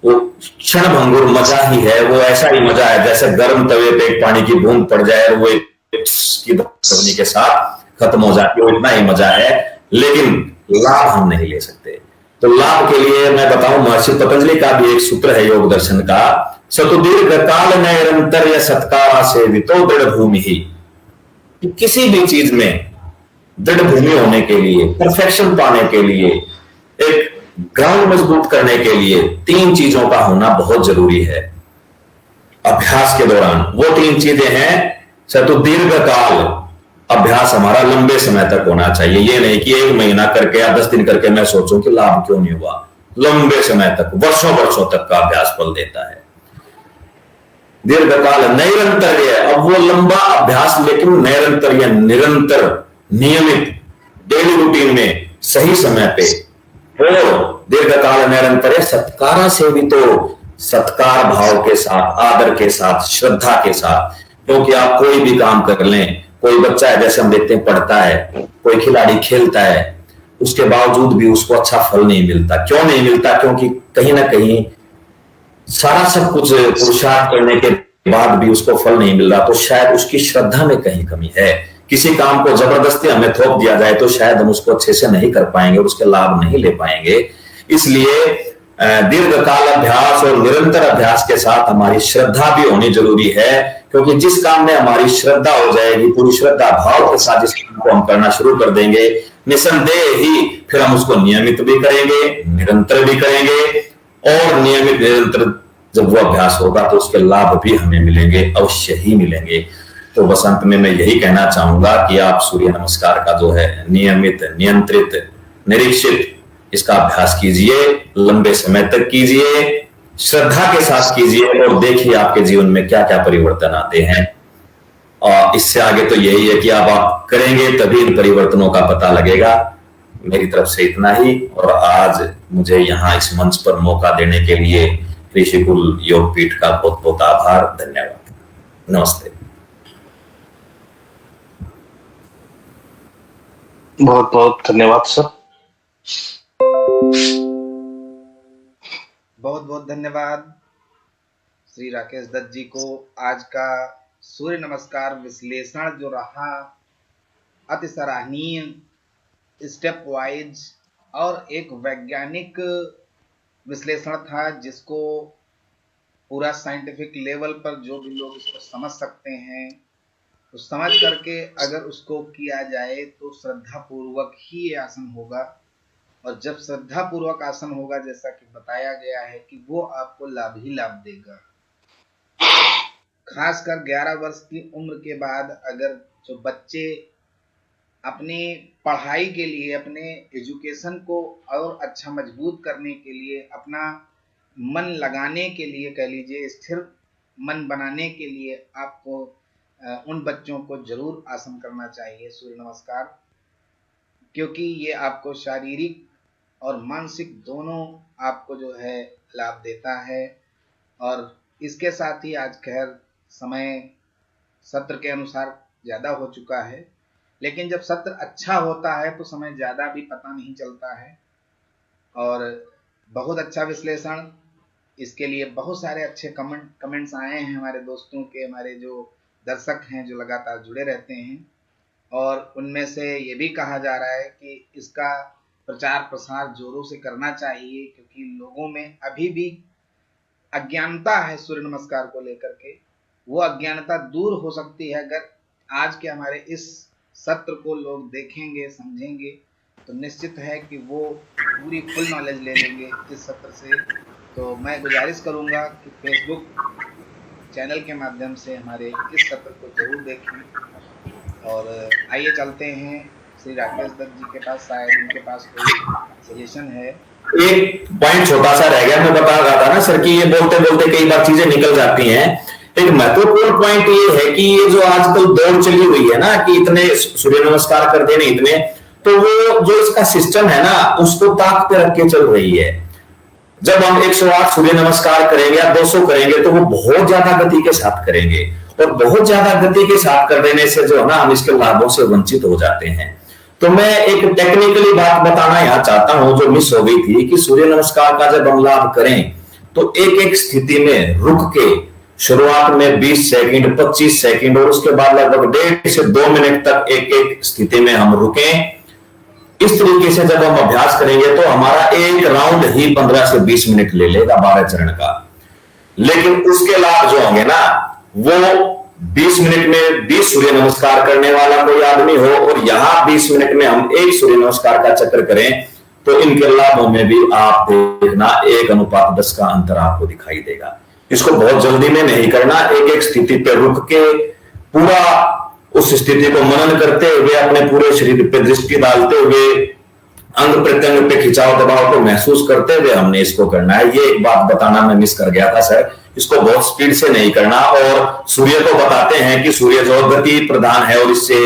वो क्षण भंगुर मजा ही है। वो ऐसा ही मजा है जैसे गर्म तवे पे एक पानी की बूंद पड़ जाए और वो की ध्वनि के साथ खत्म हो जाती है, वो इतना ही मजा है, लेकिन लाभ हम नहीं ले सकते। तो लाभ के लिए मैं बताऊं, महर्षि पतंजलि का भी एक सूत्र है योग दर्शन का, सतुदीर्घ काल निरंतर या सत्कारा सेवितो दृढ़ भूमि ही। किसी भी चीज में दृढ़ भूमि होने के लिए, परफेक्शन पाने के लिए, एक ग्राउंड मजबूत करने के लिए 3 चीजों का होना बहुत जरूरी है अभ्यास के दौरान। वो 3 चीजें हैं, सतुदीर्घ काल, अभ्यास हमारा लंबे समय तक होना चाहिए। ये नहीं कि 1 महीना करके या 10 दिन करके मैं सोचूं कि लाभ क्यों नहीं हुआ। लंबे समय तक, वर्षों तक का अभ्यास फल देता है। दीर्घकाल निरंतर, अब वो लंबा अभ्यास लेकिन निरंतर या निरंतर, नियमित, डेली रूटीन में, सही समय पे। और दीर्घकाल निरंतर सत्कारा से भी, तो सत्कार भाव के साथ, आदर के साथ, श्रद्धा के साथ। क्योंकि आप कोई भी काम कर लें, कोई बच्चा है जैसे हम देखते हैं पढ़ता है, कोई खिलाड़ी खेलता है, उसके बावजूद भी उसको अच्छा फल नहीं मिलता। क्यों नहीं मिलता? क्योंकि कहीं ना कहीं सारा सब कुछ पुरुषार्थ करने के बाद भी उसको फल नहीं मिल रहा, तो शायद उसकी श्रद्धा में कहीं कमी है, किसी काम को जबरदस्ती हमें थोप दिया जाए तो शायद हम उसको अच्छे से नहीं कर पाएंगे और उसके लाभ नहीं ले पाएंगे। इसलिए दीर्घकाल अभ्यास और निरंतर अभ्यास के साथ हमारी श्रद्धा भी होनी जरूरी है, क्योंकि जिस काम में हमारी श्रद्धा हो जाएगी, पूरी श्रद्धा भाव के साथ जिस काम को हम करना शुरू कर देंगे, निसंदेह ही फिर हम उसको नियमित भी करेंगे, निरंतर भी करेंगे, और नियमित निरंतर जब वो अभ्यास होगा तो उसके लाभ भी हमें मिलेंगे, अवश्य ही मिलेंगे। तो बस अंत में मैं यही कहना चाहूंगा कि आप सूर्य नमस्कार का जो है नियमित, नियंत्रित, निरीक्षित इसका अभ्यास कीजिए, लंबे समय तक कीजिए, श्रद्धा के साथ कीजिए और देखिए आपके जीवन में क्या क्या परिवर्तन आते हैं। और इससे आगे तो यही है कि आप करेंगे तभी इन परिवर्तनों का पता लगेगा। मेरी तरफ से इतना ही, और आज मुझे यहाँ इस मंच पर मौका देने के लिए ऋषिकुल योगपीठ का बहुत बहुत आभार, धन्यवाद, नमस्ते। बहुत बहुत धन्यवाद सर। बहुत बहुत धन्यवाद श्री राकेश दत्त जी को। आज का सूर्य नमस्कार विश्लेषण जो रहा अति सराहनीय, स्टेप वाइज और एक वैज्ञानिक विश्लेषण था, जिसको पूरा साइंटिफिक लेवल पर जो भी लोग इसको समझ सकते हैं तो समझ करके अगर उसको किया जाए तो श्रद्धा पूर्वक ही ये आसन होगा। और जब श्रद्धा पूर्वक आसन होगा, जैसा कि बताया गया है कि वो आपको लाभ ही लाभ देगा। खासकर 11 वर्ष की उम्र के बाद अगर जो बच्चे अपनी पढ़ाई के लिए, अपने एजुकेशन को और अच्छा मजबूत करने के लिए, अपना मन लगाने के लिए, कह लीजिए स्थिर मन बनाने के लिए, आपको उन बच्चों को जरूर आसन करना चाहिए सूर्य नमस्कार, क्योंकि ये आपको शारीरिक और मानसिक दोनों आपको जो है लाभ देता है। और इसके साथ ही आज खैर समय सत्र के अनुसार ज़्यादा हो चुका है, लेकिन जब सत्र अच्छा होता है तो समय ज़्यादा भी पता नहीं चलता है। और बहुत अच्छा विश्लेषण, इसके लिए बहुत सारे अच्छे कमेंट्स आए हैं हमारे दोस्तों के, हमारे जो दर्शक हैं जो लगातार जुड़े रहते हैं। और उनमें से ये भी कहा जा रहा है कि इसका प्रचार प्रसार जोरों से करना चाहिए, क्योंकि लोगों में अभी भी अज्ञानता है सूर्य नमस्कार को लेकर के। वो अज्ञानता दूर हो सकती है अगर आज के हमारे इस सत्र को लोग देखेंगे, समझेंगे, तो निश्चित है कि वो पूरी फुल नॉलेज ले लेंगे इस सत्र से। तो मैं गुजारिश करूंगा कि फेसबुक चैनल के माध्यम से हमारे इस सत्र को जरूर देखें। और आइए चलते हैं श्री राकेश दत्त जी के पास, शायद उनके पास कोई सजेशन है। एक पॉइंट छोटा सा रह गया, मैं बता रहा था ना सर कि ये बोलते बोलते कई बार चीजें निकल जाती हैं। एक महत्वपूर्ण पॉइंट ये है कि ये जो आजकल दौड़ चली हुई है ना कि इतने सूर्य नमस्कार कर देने इतने, तो वो जो इसका सिस्टम है ना उसको ताक पे रख के चल रही है। जब हम 108 सूर्य नमस्कार करेंगे या 200 करेंगे तो वो बहुत ज्यादा गति के साथ करेंगे, और बहुत ज्यादा गति के साथ कर देने से जो है ना हम इसके लाभों से वंचित हो जाते हैं। तो मैं एक टेक्निकली बात बताना यहाँ चाहता हूं जो मिस हो गई थी, कि सूर्य नमस्कार का जब हम लाभ करें तो एक एक स्थिति में रुक के, शुरुआत में 20 सेकंड, 25 सेकंड और उसके बाद लगभग 1.5 से 2 मिनट तक एक एक स्थिति में हम रुकें। इस तरीके से जब हम अभ्यास करेंगे तो हमारा एक राउंड ही 15 से 20 मिनट ले लेगा 12 चरण का। लेकिन उसके लाभ जो होंगे ना, वो 20 मिनट में 20 सूर्य नमस्कार करने वाला कोई आदमी हो और यहां 20 मिनट में हम एक सूर्य नमस्कार का चक्र करें, तो इनके लाभों में भी आप देखना 1:10 का अंतर आपको दिखाई देगा। इसको बहुत जल्दी में नहीं करना, एक एक स्थिति पे रुक के पूरा उस स्थिति को मनन करते हुए, अपने पूरे शरीर पे दृष्टि डालते हुए, अंग प्रत्यंग पे खिंचाव दबाव को महसूस करते हुए हमने इसको करना है। ये एक बात बताना मैं मिस कर गया था सर, इसको बहुत स्पीड से नहीं करना। और सूर्य को बताते हैं कि सूर्य जो गति प्रधान है और इससे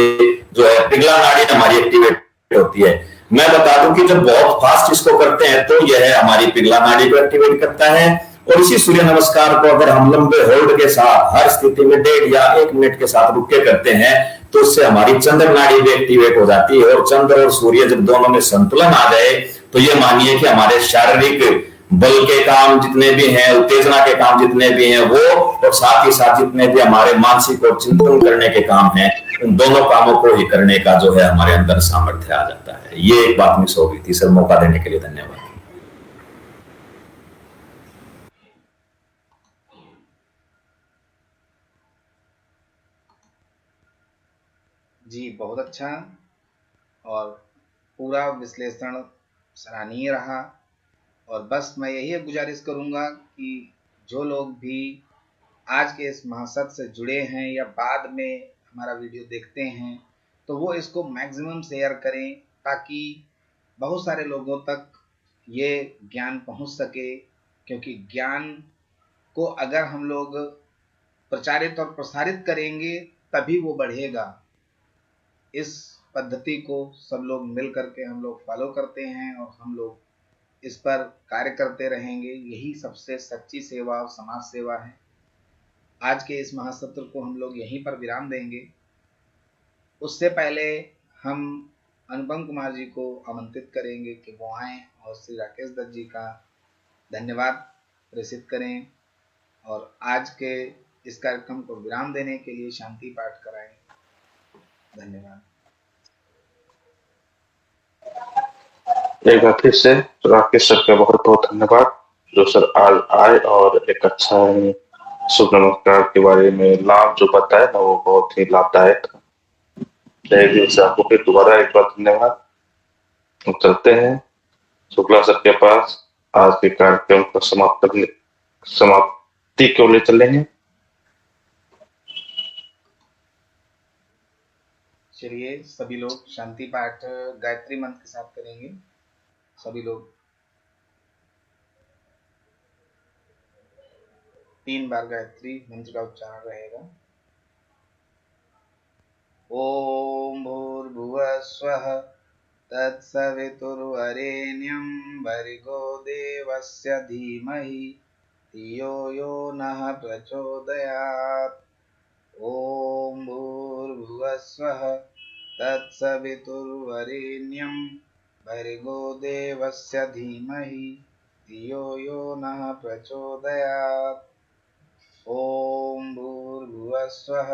जो है पिघला नाड़ी हमारी एक्टिवेट होती है। मैं बता दूं कि जब बहुत फास्ट इसको करते हैं तो यह हमारी पिघला नाड़ी को एक्टिवेट करता है, और इसी सूर्य नमस्कार को अगर हम लंबे होल्ड के साथ हर स्थिति में 1.5 या 1 मिनट के साथ रुक के करते हैं तो उससे हमारी चंद्र नाड़ी भी एक्टिवेट हो जाती है। और चंद्र और सूर्य जब दोनों में संतुलन आ जाए तो ये मानिए कि हमारे शारीरिक बल के काम जितने भी हैं, उत्तेजना के काम जितने भी हैं वो, और साथ ही साथ जितने भी हमारे मानसिक और चिंतन करने के काम हैं उन दोनों कामों को ही करने का जो है हमारे अंदर सामर्थ्य आ जाता है। ये एक बात मिस हो गई थी सर, मौका देने के लिए धन्यवाद। जी बहुत अच्छा, और पूरा विश्लेषण सराहनीय रहा। और बस मैं यही गुजारिश करूंगा कि जो लोग भी आज के इस महासत्य से जुड़े हैं या बाद में हमारा वीडियो देखते हैं, तो वो इसको मैक्सिमम शेयर करें ताकि बहुत सारे लोगों तक ये ज्ञान पहुंच सके। क्योंकि ज्ञान को अगर हम लोग प्रचारित और प्रसारित करेंगे तभी वो बढ़ेगा। इस पद्धति को सब लोग मिल करके हम लोग फॉलो करते हैं और हम लोग इस पर कार्य करते रहेंगे। यही सबसे सच्ची सेवा और समाज सेवा है। आज के इस महासत्र को हम लोग यहीं पर विराम देंगे। उससे पहले हम अनुपम कुमार जी को आमंत्रित करेंगे कि वो आएँ और श्री राकेश दत्त जी का धन्यवाद प्रेषित करें और आज के इस कार्यक्रम को विराम देने के लिए शांति पाठ कराएं। धन्यवाद। एक बार फिर से राकेश सर का बहुत बहुत धन्यवाद, जो सर आज आए और एक अच्छा शुभ नमस्कार के बारे में लाभ जो बताया ना, वो बहुत ही लाभदायक था। तहे दिल से आपको फिर दोबारा एक बार धन्यवाद। हम चलते हैं शुक्ला सर के पास, आज के कार्यक्रम को समाप्ति को ले चलेंगे। चलिए सभी लोग शांति पाठ गायत्री मंत्र के साथ करेंगे। सभी लोग 3 बार गायत्री मंत्र का उच्चारण रहेगा। ओम भूर्भुवः स्वः तत्सवितुर्वरेण्यं भर्गो देवस्य धीमहि धियो यो नः प्रचोदयात्। ओम भूर्भुवः स्वः तत्सवितुर्वरेण्यं भर्गो देवस्य धीमहि धियो यो नः प्रचोदयात्। ओम भूर्भुवः स्वः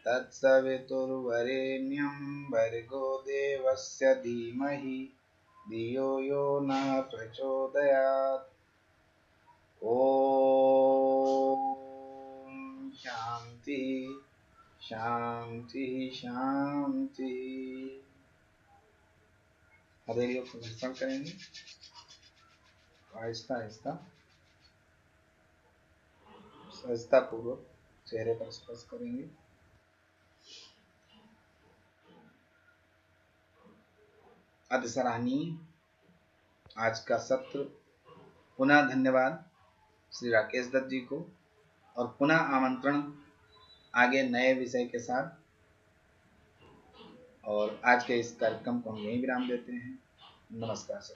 तत्सवितुर्वरेण्यं भर्गो देवस्य धीमहि धियो यो नः प्रचोदयात्। ओम शांति शांति शांति। हथेलियों को घर्षण करेंगे आहिस्ता आहिस्ता, सहजता पूर्वक चेहरे पर स्पर्श करेंगे। अति सराहनीय आज का सत्र। पुनः धन्यवाद श्री राकेश दत्त जी को और पुनः आमंत्रण आगे नए विषय के साथ। और आज के इस कार्यक्रम को हम यहीं विराम देते हैं। नमस्कार सर।